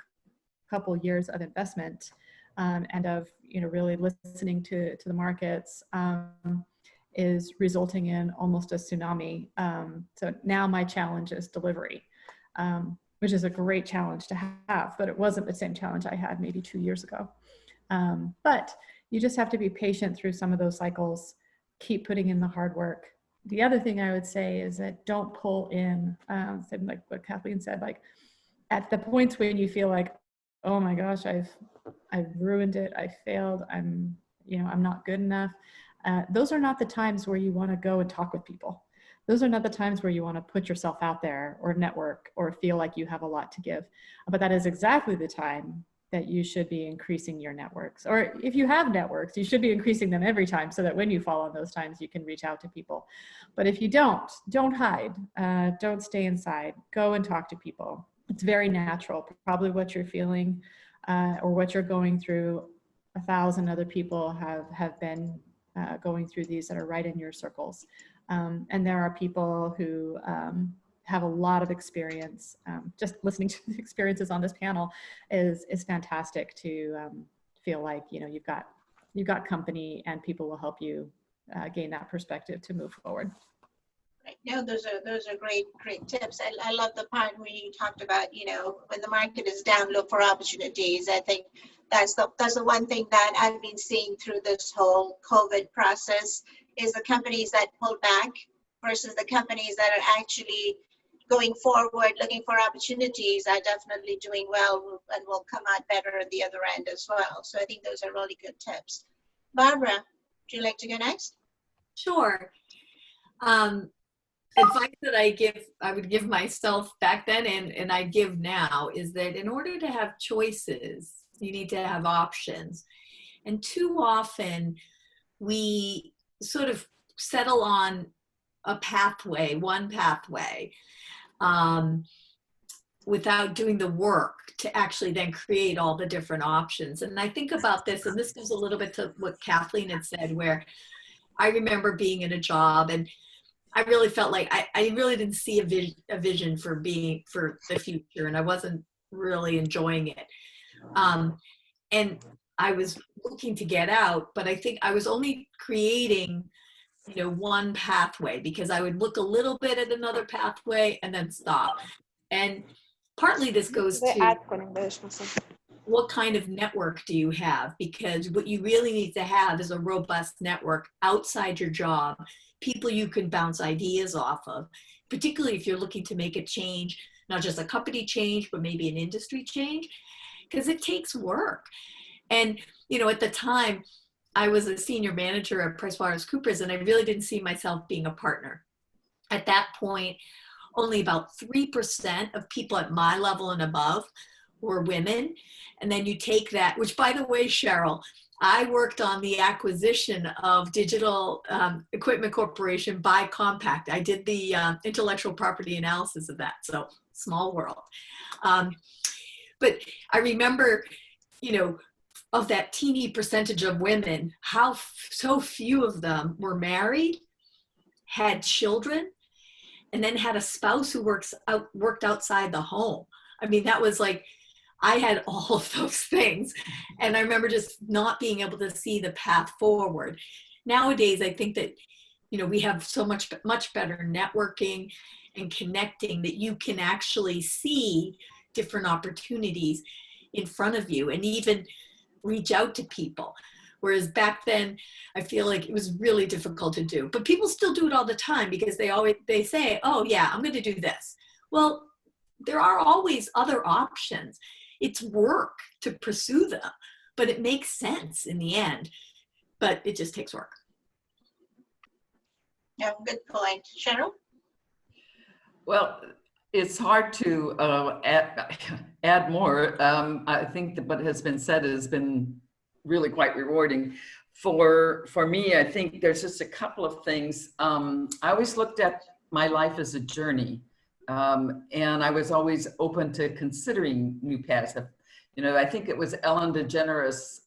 couple years of investment and of, really listening to the markets is resulting in almost a tsunami. So now my challenge is delivery, which is a great challenge to have, but it wasn't the same challenge I had maybe 2 years ago. But you just have to be patient through some of those cycles, keep putting in the hard work. The other thing I would say is that don't pull in, like what Kathleen said, like at the points when you feel like, oh my gosh, I've ruined it, I failed, I'm not good enough. Those are not the times where you want to go and talk with people. Those are not the times where you want to put yourself out there or network or feel like you have a lot to give. But that is exactly the time that you should be increasing your networks. Or if you have networks, you should be increasing them every time so that when you fall on those times, you can reach out to people. But if you don't hide, don't stay inside, go and talk to people. It's very natural. Probably what you're feeling or what you're going through, 1,000 other people have been going through these that are right in your circles. And there are people who have a lot of experience. Just listening to the experiences on this panel is fantastic to feel like, you've got company and people will help you gain that perspective to move forward. Right. No, those are great tips. I love the part where you talked about, when the market is down, look for opportunities. I think that's the one thing that I've been seeing through this whole COVID process is the companies that pull back versus the companies that are actually going forward, looking for opportunities, are definitely doing well and will come out better at the other end as well. So I think those are really good tips. Barbara, would you like to go next? Sure. Advice that I would give myself back then and I give now is that in order to have choices, you need to have options. And too often we sort of settle on a pathway, one pathway, without doing the work to actually then create all the different options. And I think about this, and this goes a little bit to what Kathleen had said, where I remember being in a job and I really felt like I really didn't see a vision for the future, and I wasn't really enjoying it. And I was looking to get out, but I think I was only creating, you know, one pathway, because I would look a little bit at another pathway and then stop. And partly this goes to what kind of network do you have? Because what you really need to have is a robust network outside your job, people you can bounce ideas off of, particularly if you're looking to make a change, not just a company change, but maybe an industry change, because it takes work. And, you know, at the time, I was a senior manager at PricewaterhouseCoopers, and I really didn't see myself being a partner. At that point, only about 3% of people at my level and above were women. And then you take that, which, by the way, Cheryl, I worked on the acquisition of Digital Equipment Corporation by Compaq. I did the intellectual property analysis of that, so small world. But I remember, you know, of that teeny percentage of women, how so few of them were married, had children, and then had a spouse who worked outside the home. I mean, that was like, I had all of those things. And I remember just not being able to see the path forward. Nowadays, I think that, you know, we have so much better networking and connecting that you can actually see different opportunities in front of you and even reach out to people. Whereas back then, I feel like it was really difficult to do. But people still do it all the time because they say, oh yeah, I'm going to do this. Well, there are always other options. It's work to pursue them, but it makes sense in the end. But it just takes work. Yeah, good point. Cheryl? Well, it's hard to add more. I think that what has been said has been really quite rewarding. For me, I think there's just a couple of things. I always looked at my life as a journey, and I was always open to considering new paths. You know, I think it was Ellen DeGeneres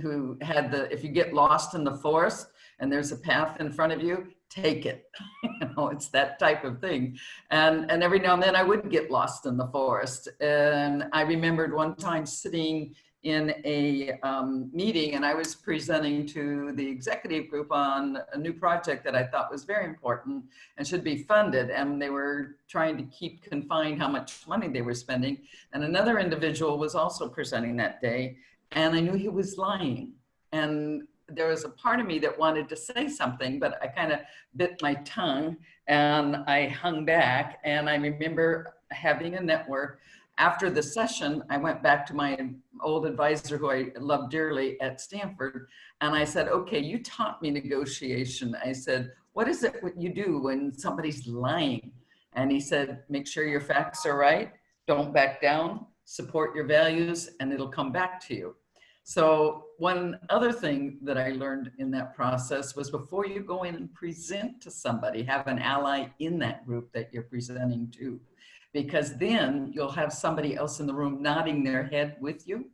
who had if you get lost in the forest and there's a path in front of you, take it. You know, it's that type of thing. And every now and then I would get lost in the forest. And I remembered one time sitting in a meeting, and I was presenting to the executive group on a new project that I thought was very important and should be funded. And they were trying to keep confined how much money they were spending. And another individual was also presenting that day, and I knew he was lying. And there was a part of me that wanted to say something, but I kind of bit my tongue and I hung back. And I remember having a network. After the session, I went back to my old advisor who I loved dearly at Stanford. And I said, okay, you taught me negotiation. I said, what is it what you do when somebody's lying? And he said, make sure your facts are right. Don't back down, support your values, and it'll come back to you. So one other thing that I learned in that process was before you go in and present to somebody, have an ally in that group that you're presenting to, because then you'll have somebody else in the room nodding their head with you.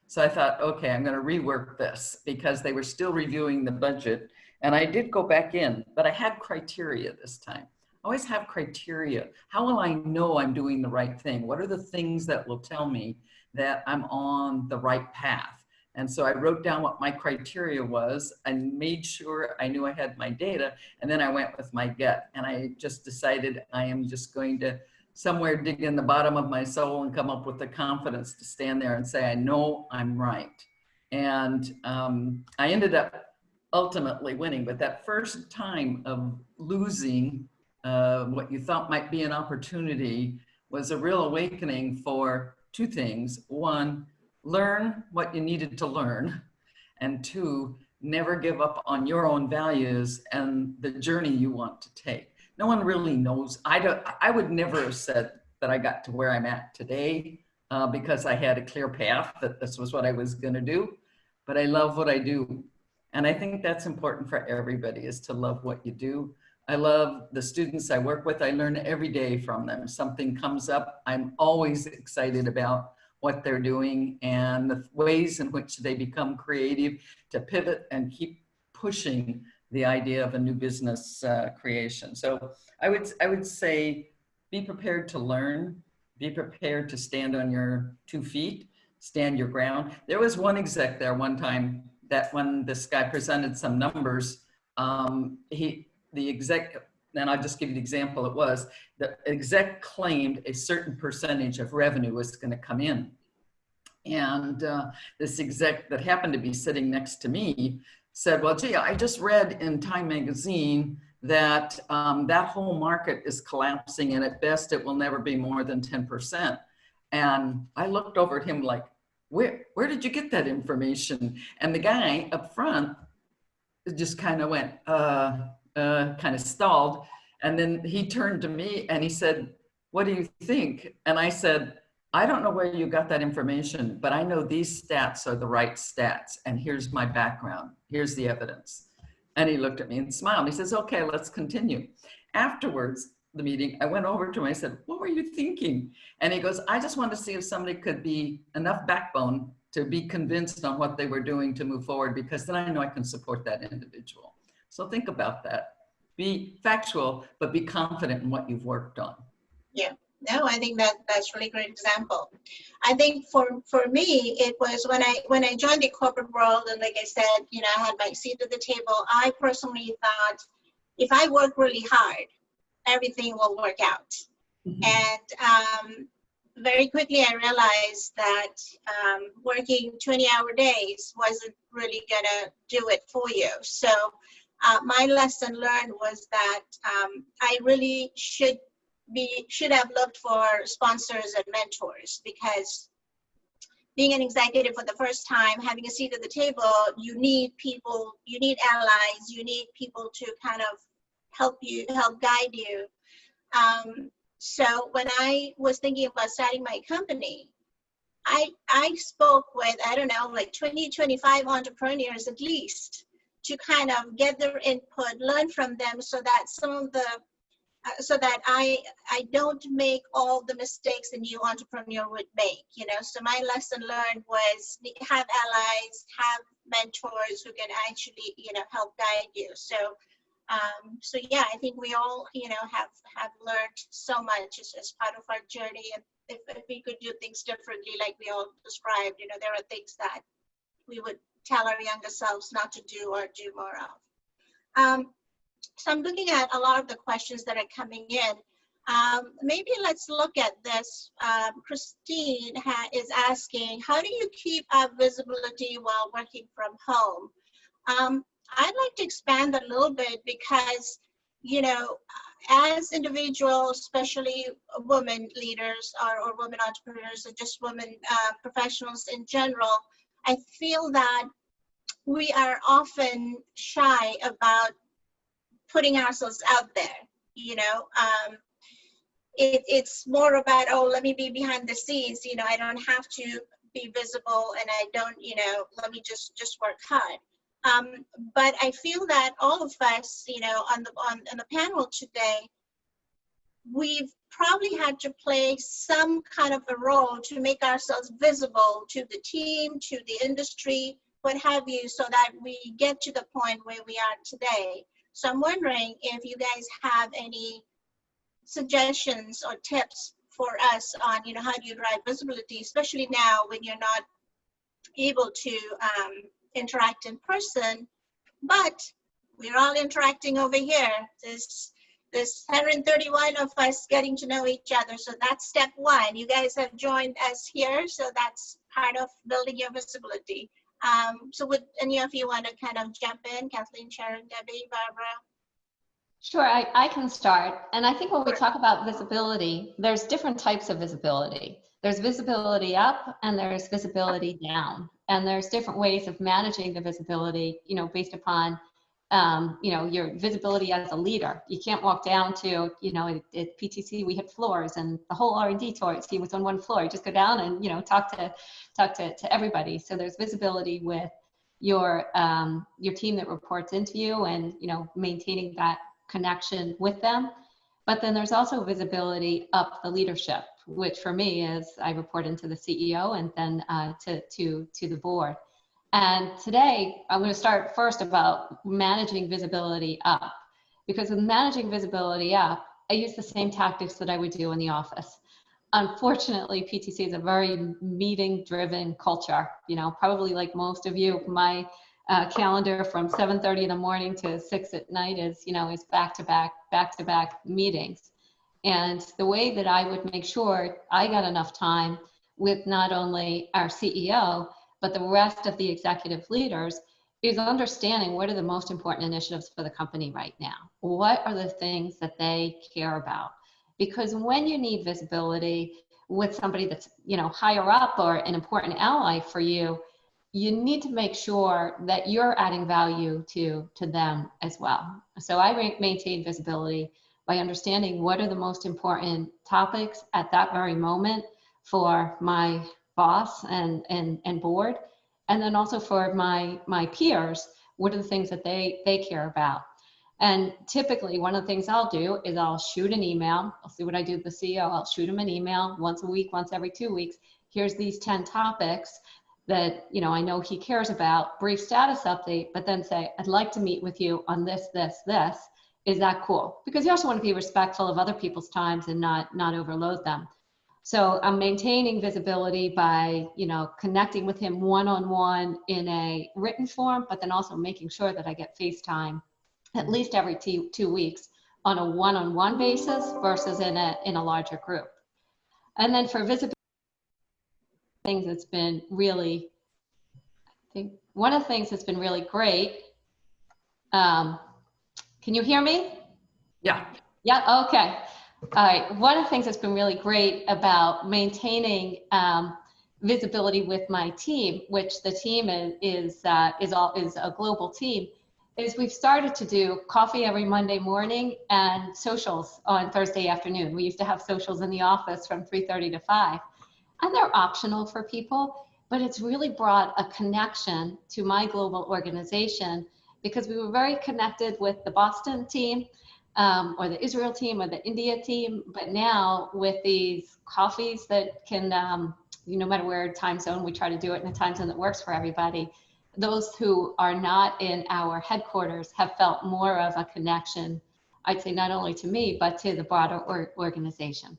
So I thought, okay, I'm going to rework this, because they were still reviewing the budget. And I did go back in, but I had criteria this time. I always have criteria. How will I know I'm doing the right thing? What are the things that will tell me that I'm on the right path? And so I wrote down what my criteria was and made sure I knew I had my data. And then I went with my gut. And I just decided I am just going to somewhere dig in the bottom of my soul and come up with the confidence to stand there and say, I know I'm right. And I ended up ultimately winning. But that first time of losing what you thought might be an opportunity was a real awakening for two things. One, learn what you needed to learn. And two, never give up on your own values and the journey you want to take. No one really knows. I would never have said that I got to where I'm at today because I had a clear path that this was what I was going to do, but I love what I do. And I think that's important for everybody, is to love what you do. I love the students I work with. I learn every day from them. Something comes up, I'm always excited about what they're doing and the ways in which they become creative to pivot and keep pushing the idea of a new business creation. So I would say, be prepared to learn, be prepared to stand on your 2 feet, stand your ground. There was one exec there one time that when this guy presented some numbers, the exec, and I'll just give you an example, it was the exec claimed a certain percentage of revenue was going to come in. And this exec that happened to be sitting next to me said, well, gee, I just read in Time magazine that that whole market is collapsing, and at best it will never be more than 10%. And I looked over at him like, where did you get that information? And the guy up front just kind of went, kind of stalled. And then he turned to me and he said, what do you think? And I said, I don't know where you got that information, but I know these stats are the right stats. And here's my background. Here's the evidence. And he looked at me and smiled. He says, okay, let's continue. Afterwards, the meeting, I went over to him. I said, what were you thinking? And he goes, I just wanted to see if somebody could be enough backbone to be convinced on what they were doing to move forward, because then I know I can support that individual. So think about that. Be factual, but be confident in what you've worked on. Yeah, no, I think that's really great example. I think for me, it was when I joined the corporate world, and like I said, you know, I had my seat at the table. I personally thought if I work really hard, everything will work out. And very quickly I realized that working 20-hour days wasn't really gonna do it for you. So my lesson learned was that I really should have looked for sponsors and mentors, because being an executive for the first time, having a seat at the table, you need people, you need allies, you need people to kind of help guide you. So when I was thinking about starting my company, I spoke with, I don't know, like 20, 25 entrepreneurs at least, to kind of get their input, learn from them, so that some of the, so that I don't make all the mistakes a new entrepreneur would make, you know. So my lesson learned was have allies, have mentors who can actually, you know, help guide you. So so yeah, I think we all, you know, have learned so much as part of our journey. And if we could do things differently, like we all described, you know, there are things that we would tell our younger selves not to do or do more of. So I'm looking at a lot of the questions that are coming in. Maybe let's look at this. Christine is asking, how do you keep up visibility while working from home? I'd like to expand a little bit, because, you know, as individuals, especially women leaders or women entrepreneurs, or just women professionals in general, I feel that we are often shy about putting ourselves out there. You know, it's more about, oh, let me be behind the scenes. You know, I don't have to be visible, and I don't, you know, let me just work hard. But I feel that all of us, you know, on the panel today, we've probably had to play some kind of a role to make ourselves visible to the team, to the industry, what have you, so that we get to the point where we are today. So I'm wondering if you guys have any suggestions or tips for us on, you know, how do you drive visibility, especially now when you're not able to interact in person, but we're all interacting over here. There's 131 of us getting to know each other. So that's step one. You guys have joined us here, so that's part of building your visibility. So would any of you want to kind of jump in? Kathleen, Sharon, Debbie, Barbara? Sure, I can start. And I think when we talk about visibility, there's different types of visibility. There's visibility up and there's visibility down. And there's different ways of managing the visibility, you know, based upon, you know, your visibility as a leader. You can't walk down to, you know, at PTC, we had floors, and the whole R&D team was on one floor. You just go down and, you know, talk to everybody. So there's visibility with your team that reports into you, and, you know, maintaining that connection with them. But then there's also visibility up the leadership, which for me is I report into the CEO and then to the board. And today I'm going to start first about managing visibility up, because with managing visibility up, I use the same tactics that I would do in the office. unfortunately, PTC is a very meeting-driven culture. You know, probably like most of you, my calendar from 7:30 in the morning to 6 at night is, you know, is back-to-back meetings. And the way that I would make sure I got enough time with not only our CEO, but the rest of the executive leaders is understanding what are the most important initiatives for the company right now. What are the things that they care about? Because when you need visibility with somebody that's, you know, higher up or an important ally for you, you need to make sure that you're adding value to them as well. So I maintain visibility by understanding what are the most important topics at that very moment for my boss and board, and then also for my peers, what are the things that they care about. And typically one of the things I'll do is I'll shoot an email. I'll see what I do with the CEO. I'll shoot him an email once a week, once every 2 weeks. Here's these 10 topics that, you know, I know he cares about, brief status update, but then say, I'd like to meet with you on this, this, this. Is that cool? Because you also want to be respectful of other people's times and not overload them. So I'm maintaining visibility by, you know, connecting with him one-on-one in a written form, but then also making sure that I get FaceTime at least every 2 weeks on a one-on-one basis versus in a larger group. And then for visibility, things that's been really, I think one of the things that's been really great, can you hear me? Yeah. Yeah, okay. All right, one of the things that's been really great about maintaining visibility with my team, which the team is a global team, is we've started to do coffee every Monday morning and socials on Thursday afternoon. We used to have socials in the office from 3:30 to 5, and they're optional for people, but it's really brought a connection to my global organization because we were very connected with the Boston team, or the Israel team or the India team, but now with these coffees that can, no matter where time zone, we try to do it in a time zone that works for everybody. Those who are not in our headquarters have felt more of a connection, I'd say not only to me, but to the broader organization.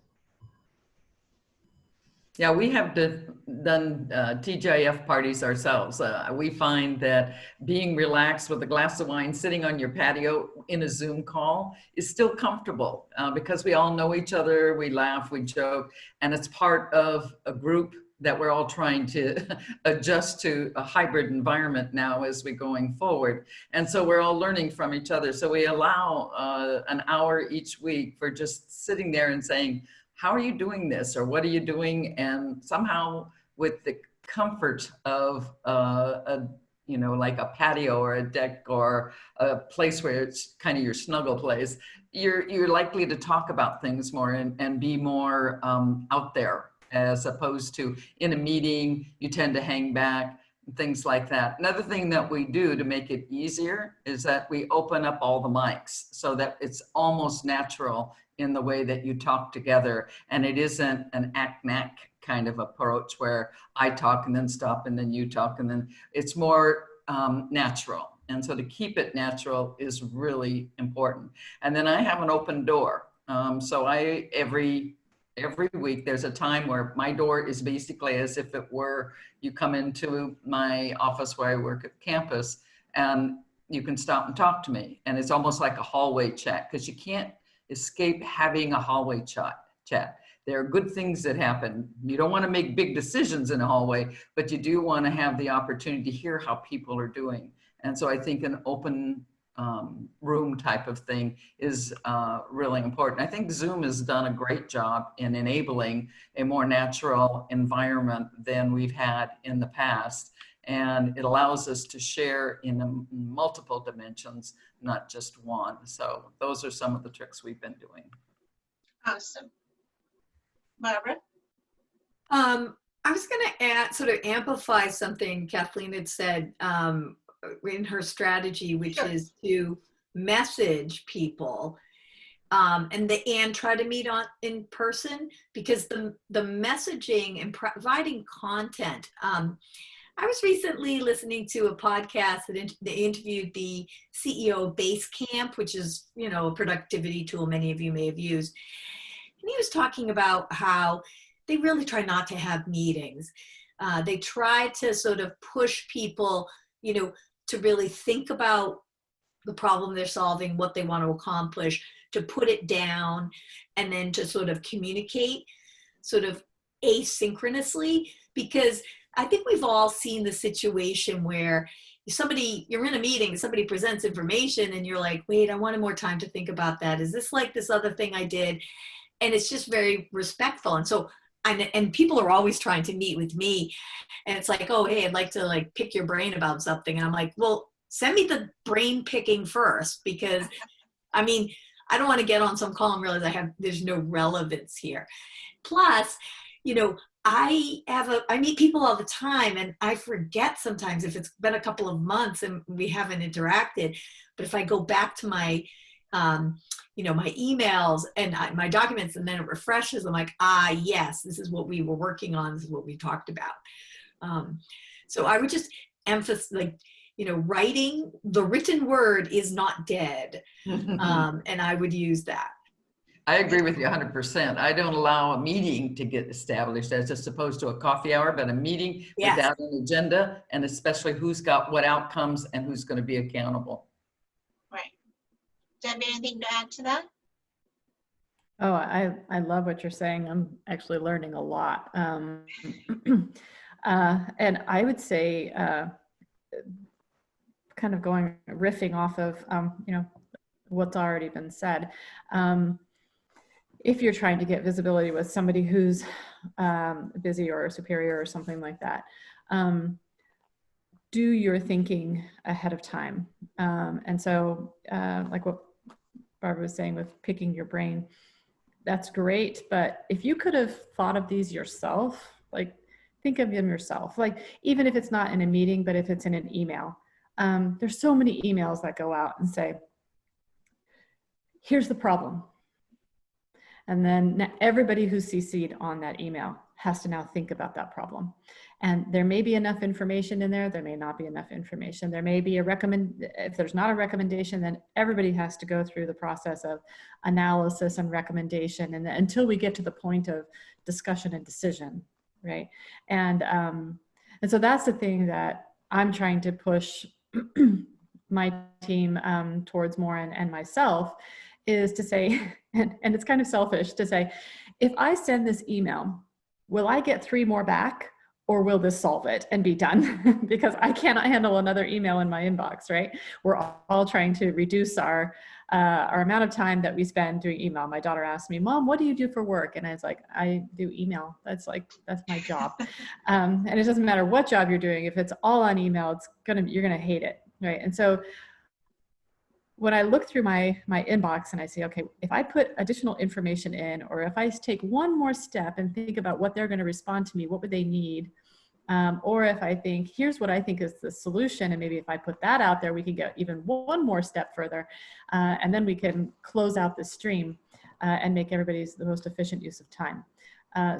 Yeah, we have done TGIF parties ourselves. We find that being relaxed with a glass of wine, sitting on your patio in a Zoom call is still comfortable because we all know each other, we laugh, we joke, and it's part of a group that we're all trying to adjust to a hybrid environment now as we're going forward. And so we're all learning from each other. So we allow an hour each week for just sitting there and saying, how are you doing this? Or what are you doing? And somehow with the comfort of like a patio or a deck or a place where it's kind of your snuggle place, you're likely to talk about things more and be more out there, as opposed to in a meeting, you tend to hang back, things like that. Another thing that we do to make it easier is that we open up all the mics so that it's almost natural in the way that you talk together. And it isn't an act-knack kind of approach where I talk and then stop and then you talk and then it's more natural. And so to keep it natural is really important. And then I have an open door. So every week there's a time where my door is basically as if it were, you come into my office where I work at campus and you can stop and talk to me. And it's almost like a hallway chat because you can't escape having a hallway chat. There are good things that happen. You don't want to make big decisions in a hallway, but you do want to have the opportunity to hear how people are doing. And so I think an open room type of thing is really important. I think Zoom has done a great job in enabling a more natural environment than we've had in the past. And it allows us to share in multiple dimensions, not just one. So those are some of the tricks we've been doing. Awesome. Barbara? I was going to add, sort of amplify something Kathleen had said in her strategy, which Sure. is to message people and try to meet in person, because the messaging and providing content. I was recently listening to a podcast that they interviewed the CEO of Basecamp, which is, a productivity tool many of you may have used. And he was talking about how they really try not to have meetings. They try to sort of push people, you know, to really think about the problem they're solving, what they want to accomplish, to put it down, and then to sort of communicate sort of asynchronously. Because I think we've all seen the situation where you're in a meeting, somebody presents information and you're like, wait, I wanted more time to think about that. Is this like this other thing I did? And it's just very respectful. And so, and people are always trying to meet with me, and it's like, oh, hey, I'd like to like pick your brain about something. And I'm like, well, send me the brain picking first, because I mean, I don't want to get on some call and realize there's no relevance here. Plus, you know, I meet people all the time, and I forget sometimes if it's been a couple of months and we haven't interacted. But if I go back to my, you know, my emails and my documents, and then it refreshes, I'm like, yes, this is what we were working on. This is what we talked about. So I would just emphasize, like, you know, the written word is not dead. And I would use that. I agree with you 100%. I don't allow a meeting to get established as opposed to a coffee hour, but a meeting without an agenda, and especially who's got what outcomes and who's going to be accountable. Right. Debbie, anything to add to that? Oh, I love what you're saying. I'm actually learning a lot. And I would say, kind of riffing off of, you know, what's already been said. If you're trying to get visibility with somebody who's busy or superior or something like that, do your thinking ahead of time. And so like what Barbara was saying with picking your brain, that's great. But if you could have thought of these yourself, like think of them yourself, like even if it's not in a meeting, but if it's in an email, there's so many emails that go out and say, here's the problem. And then everybody who's CC'd on that email has to now think about that problem. And there may be enough information in there, there may not be enough information. There may be if there's not a recommendation, then everybody has to go through the process of analysis and recommendation, and until we get to the point of discussion and decision, right? And so that's the thing that I'm trying to push my team towards more, and myself, is to say, and it's kind of selfish to say, if I send this email, will I get 3 more back, or will this solve it and be done? Because I cannot handle another email in my inbox, right? We're all trying to reduce our amount of time that we spend doing email. My daughter asked me, Mom, what do you do for work? And I was like, I do email. That's my job. And it doesn't matter what job you're doing. If it's all on email, you're gonna hate it, right? And so when I look through my inbox and I say, okay, if I put additional information in, or if I take one more step and think about what they're going to respond to me, what would they need? Or if I think, here's what I think is the solution, and maybe if I put that out there, we can get even one more step further, and then we can close out the stream and make everybody's the most efficient use of time.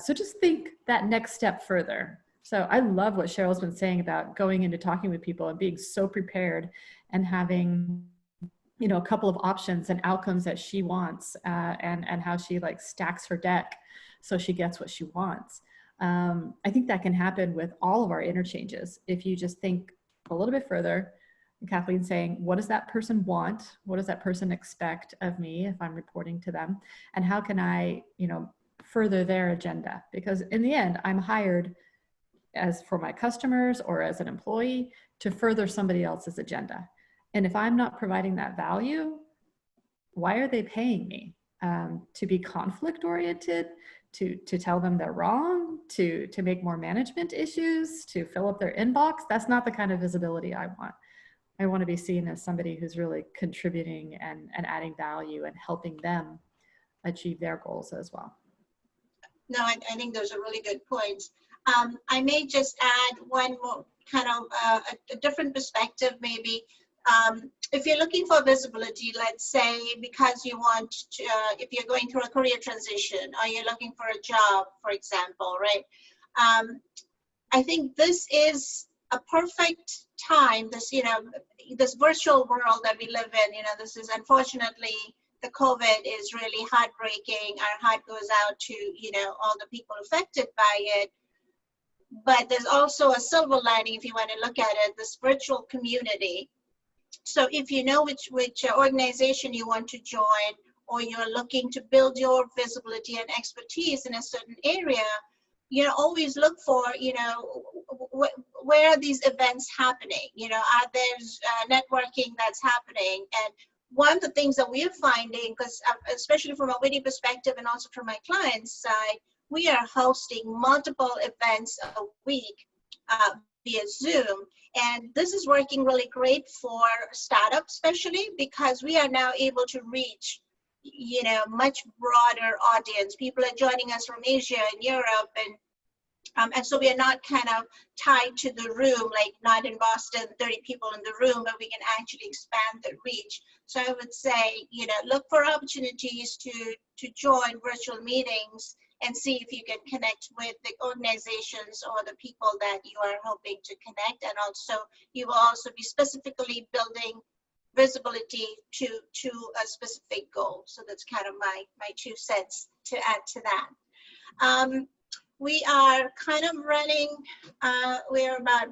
So just think that next step further. So I love what Cheryl's been saying about going into talking with people and being so prepared and having, you know, a couple of options and outcomes that she wants, and how she like stacks her deck so she gets what she wants. I think that can happen with all of our interchanges. If you just think a little bit further, Kathleen's saying, what does that person want? What does that person expect of me if I'm reporting to them? And how can I, you know, further their agenda? Because in the end, I'm hired as for my customers or as an employee to further somebody else's agenda. And if I'm not providing that value, why are they paying me? To be conflict oriented, to tell them they're wrong, to make more management issues, to fill up their inbox? That's not the kind of visibility I want. I want to be seen as somebody who's really contributing and adding value and helping them achieve their goals as well. No, I think those are really good points. I may just add one more kind of a different perspective maybe. If you're looking for visibility, let's say because you want to, if you're going through a career transition or you're looking for a job, for example, right? I think this is a perfect time, this, you know, this virtual world that we live in, you know, this is unfortunately the COVID is really heartbreaking. Our heart goes out to, all the people affected by it. But there's also a silver lining, if you want to look at it, this virtual community. So if you know which organization you want to join, or you're looking to build your visibility and expertise in a certain area, always look for, where are these events happening? Are there networking that's happening? And one of the things that we're finding, because especially from a witty perspective and also from my clients' side, we are hosting multiple events a week via Zoom. And this is working really great for startups, especially because we are now able to reach, much broader audience. People are joining us from Asia and Europe, and so we are not kind of tied to the room, like not in Boston, 30 people in the room, but we can actually expand the reach. So I would say, look for opportunities to join virtual meetings and see if you can connect with the organizations or the people that you are hoping to connect. And also, you will also be specifically building visibility to a specific goal. So that's kind of my 2 cents to add to that. We are kind of running, we're about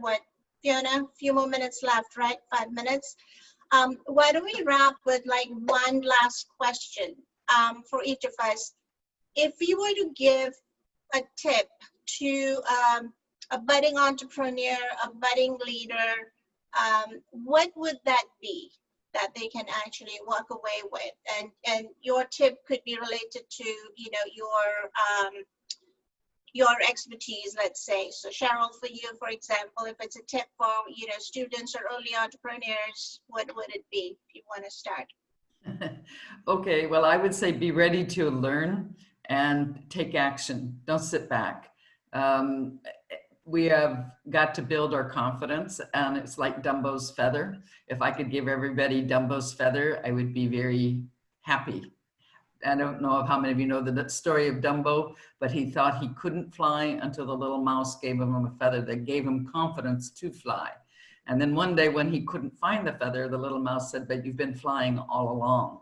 Fiona, a few more minutes left, right? 5 minutes. Why don't we wrap with like one last question for each of us? If you were to give a tip to a budding entrepreneur, a budding leader, what would that be that they can actually walk away with? And your tip could be related to, your expertise, let's say. So Cheryl, for you, for example, if it's a tip for, students or early entrepreneurs, what would it be if you want to start? Okay, well, I would say be ready to learn and take action. Don't sit back. We have got to build our confidence, and it's like Dumbo's feather. If I could give everybody Dumbo's feather, I would be very happy. I don't know how many of you know the story of Dumbo, but he thought he couldn't fly until the little mouse gave him a feather that gave him confidence to fly. And then one day when he couldn't find the feather, the little mouse said, but you've been flying all along.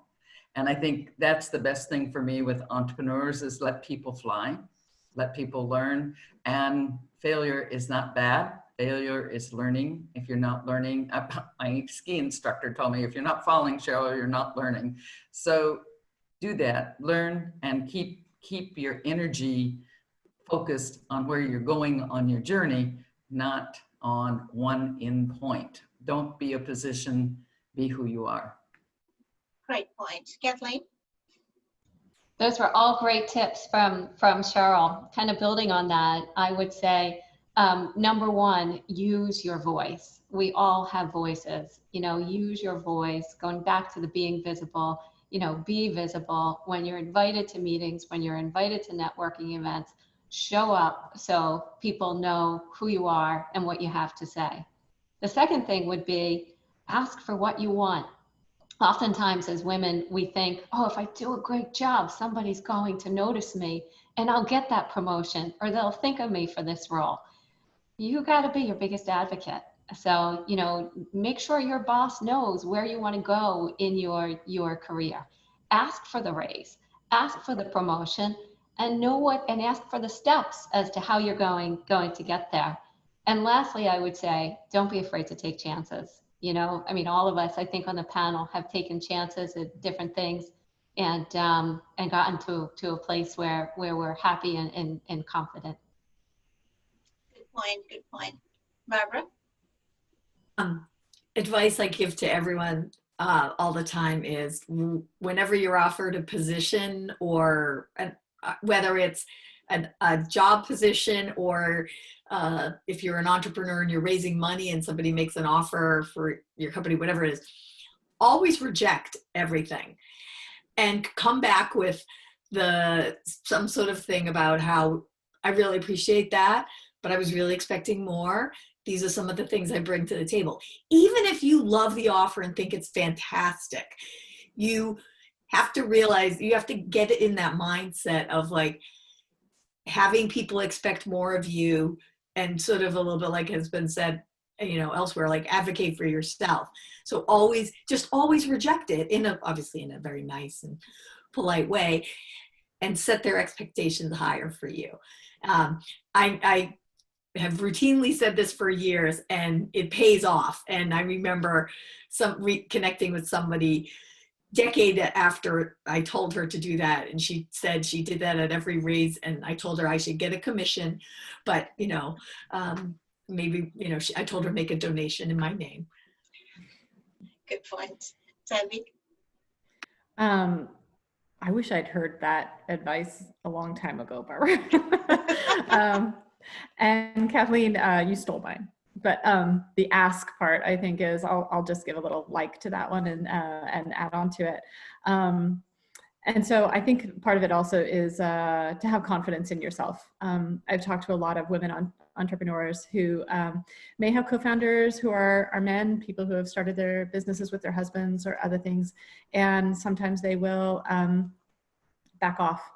And I think that's the best thing for me with entrepreneurs is let people fly, let people learn. And failure is not bad. Failure is learning. If you're not learning, my ski instructor told me, if you're not falling, Cheryl, you're not learning. So do that, learn, and keep your energy focused on where you're going on your journey, not on one end point. Don't be a position, be who you are. Great point. Kathleen? Those were all great tips from Cheryl. Kind of building on that, I would say, number one, use your voice. We all have voices, use your voice. Going back to the being visible, be visible. When you're invited to meetings, when you're invited to networking events, show up so people know who you are and what you have to say. The second thing would be ask for what you want. Oftentimes as women, we think, oh, if I do a great job, somebody's going to notice me and I'll get that promotion, or they'll think of me for this role. You got to be your biggest advocate. So, make sure your boss knows where you want to go in your career. Ask for the raise, ask for the promotion, and ask for the steps as to how you're going to get there. And lastly, I would say, don't be afraid to take chances. All of us, I think on the panel, have taken chances at different things and gotten to a place where we're happy and confident. Good point. Barbara? Advice I give to everyone all the time is whenever you're offered a position, or whether it's a job position, or if you're an entrepreneur and you're raising money and somebody makes an offer for your company, whatever it is, always reject everything and come back with some sort of thing about how I really appreciate that, but I was really expecting more. These are some of the things I bring to the table. Even if you love the offer and think it's fantastic, you have to realize, you have to get it in that mindset of like having people expect more of you, and sort of a little bit like has been said, elsewhere, like advocate for yourself. So always reject it obviously in a very nice and polite way, and set their expectations higher for you. I have routinely said this for years, and it pays off. And I remember connecting with somebody decade after I told her to do that, and she said she did that at every raise, and I told her I should get a commission, but maybe I told her make a donation in my name. Good point. Debbie? I wish I'd heard that advice a long time ago, Barbara. And Kathleen, you stole mine. But the ask part, I think, is I'll just give a little like to that one and add on to it. And so I think part of it also is to have confidence in yourself. I've talked to a lot of women entrepreneurs who may have co-founders who are men, people who have started their businesses with their husbands or other things. And sometimes they will back off.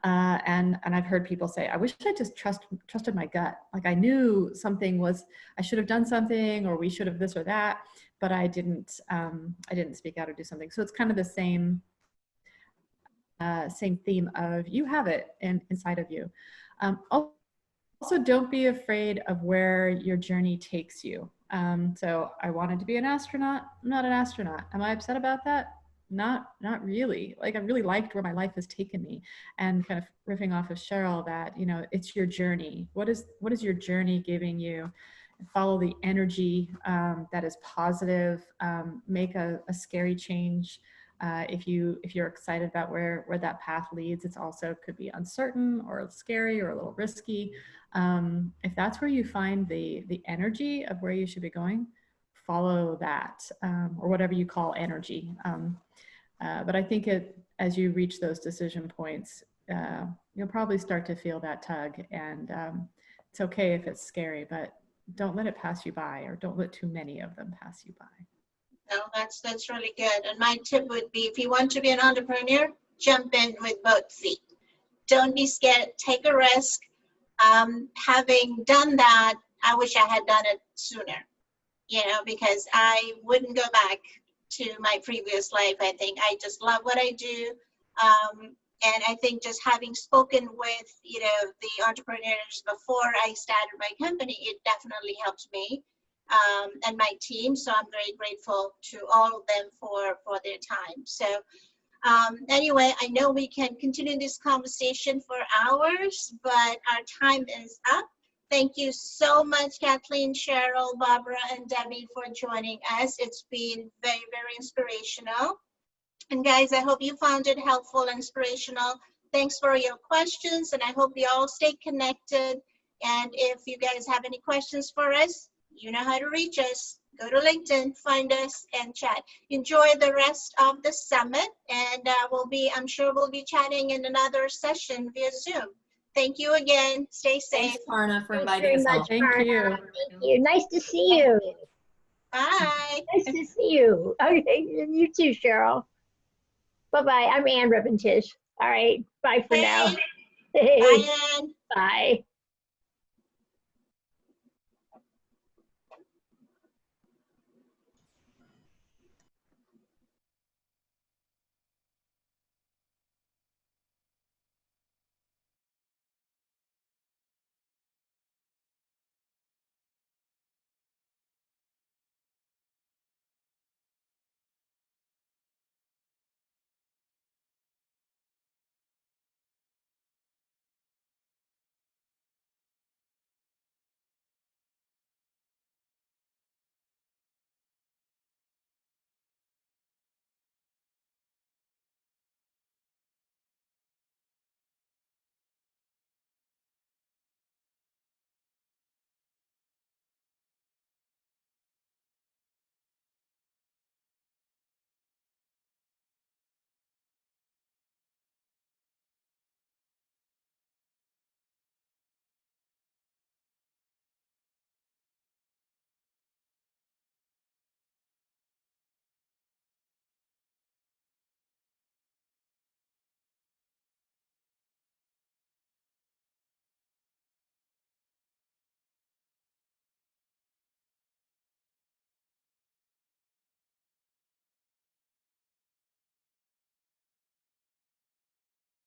And I've heard people say, I wish I just trusted my gut. Like I knew I should have done something, or we should have this or that, but I didn't speak out or do something. So it's kind of the same theme of you have it inside of you. Also, don't be afraid of where your journey takes you. So I wanted to be an astronaut. I'm not an astronaut. Am I upset about that? Not really. Like I really liked where my life has taken me, and kind of riffing off of Cheryl that, it's your journey. What is your journey giving you? Follow the energy that is positive. Make a scary change. If you're excited about where that path leads, it's also could be uncertain or scary or a little risky. If that's where you find the energy of where you should be going, follow that, or whatever you call energy. But I think as you reach those decision points, you'll probably start to feel that tug, and it's okay if it's scary, but don't let it pass you by, or don't let too many of them pass you by. No, that's really good. And my tip would be, if you want to be an entrepreneur, jump in with both feet. Don't be scared. Take a risk. Having done that, I wish I had done it sooner, because I wouldn't go back to my previous life. I think I just love what I do. And I think just having spoken with, the entrepreneurs before I started my company, it definitely helped me and my team. So I'm very grateful to all of them for their time. So anyway, I know we can continue this conversation for hours, but our time is up. Thank you so much, Kathleen, Cheryl, Barbara, and Debbie for joining us. It's been very, very inspirational. And guys, I hope you found it helpful and inspirational. Thanks for your questions, and I hope you all stay connected. And if you guys have any questions for us, you know how to reach us. Go to LinkedIn, find us, and chat. Enjoy the rest of the summit, and I'm sure we'll be chatting in another session via Zoom. Thank you again. Stay safe. Thanks, Parna, for Thanks inviting us very all. much, Thank Parna. you. Thank you. Nice to see you. Bye. Nice to see you. Okay, you too, Cheryl. Bye-bye. I'm Ann Rippentish. All right. Bye for now. Bye, Ann. Bye.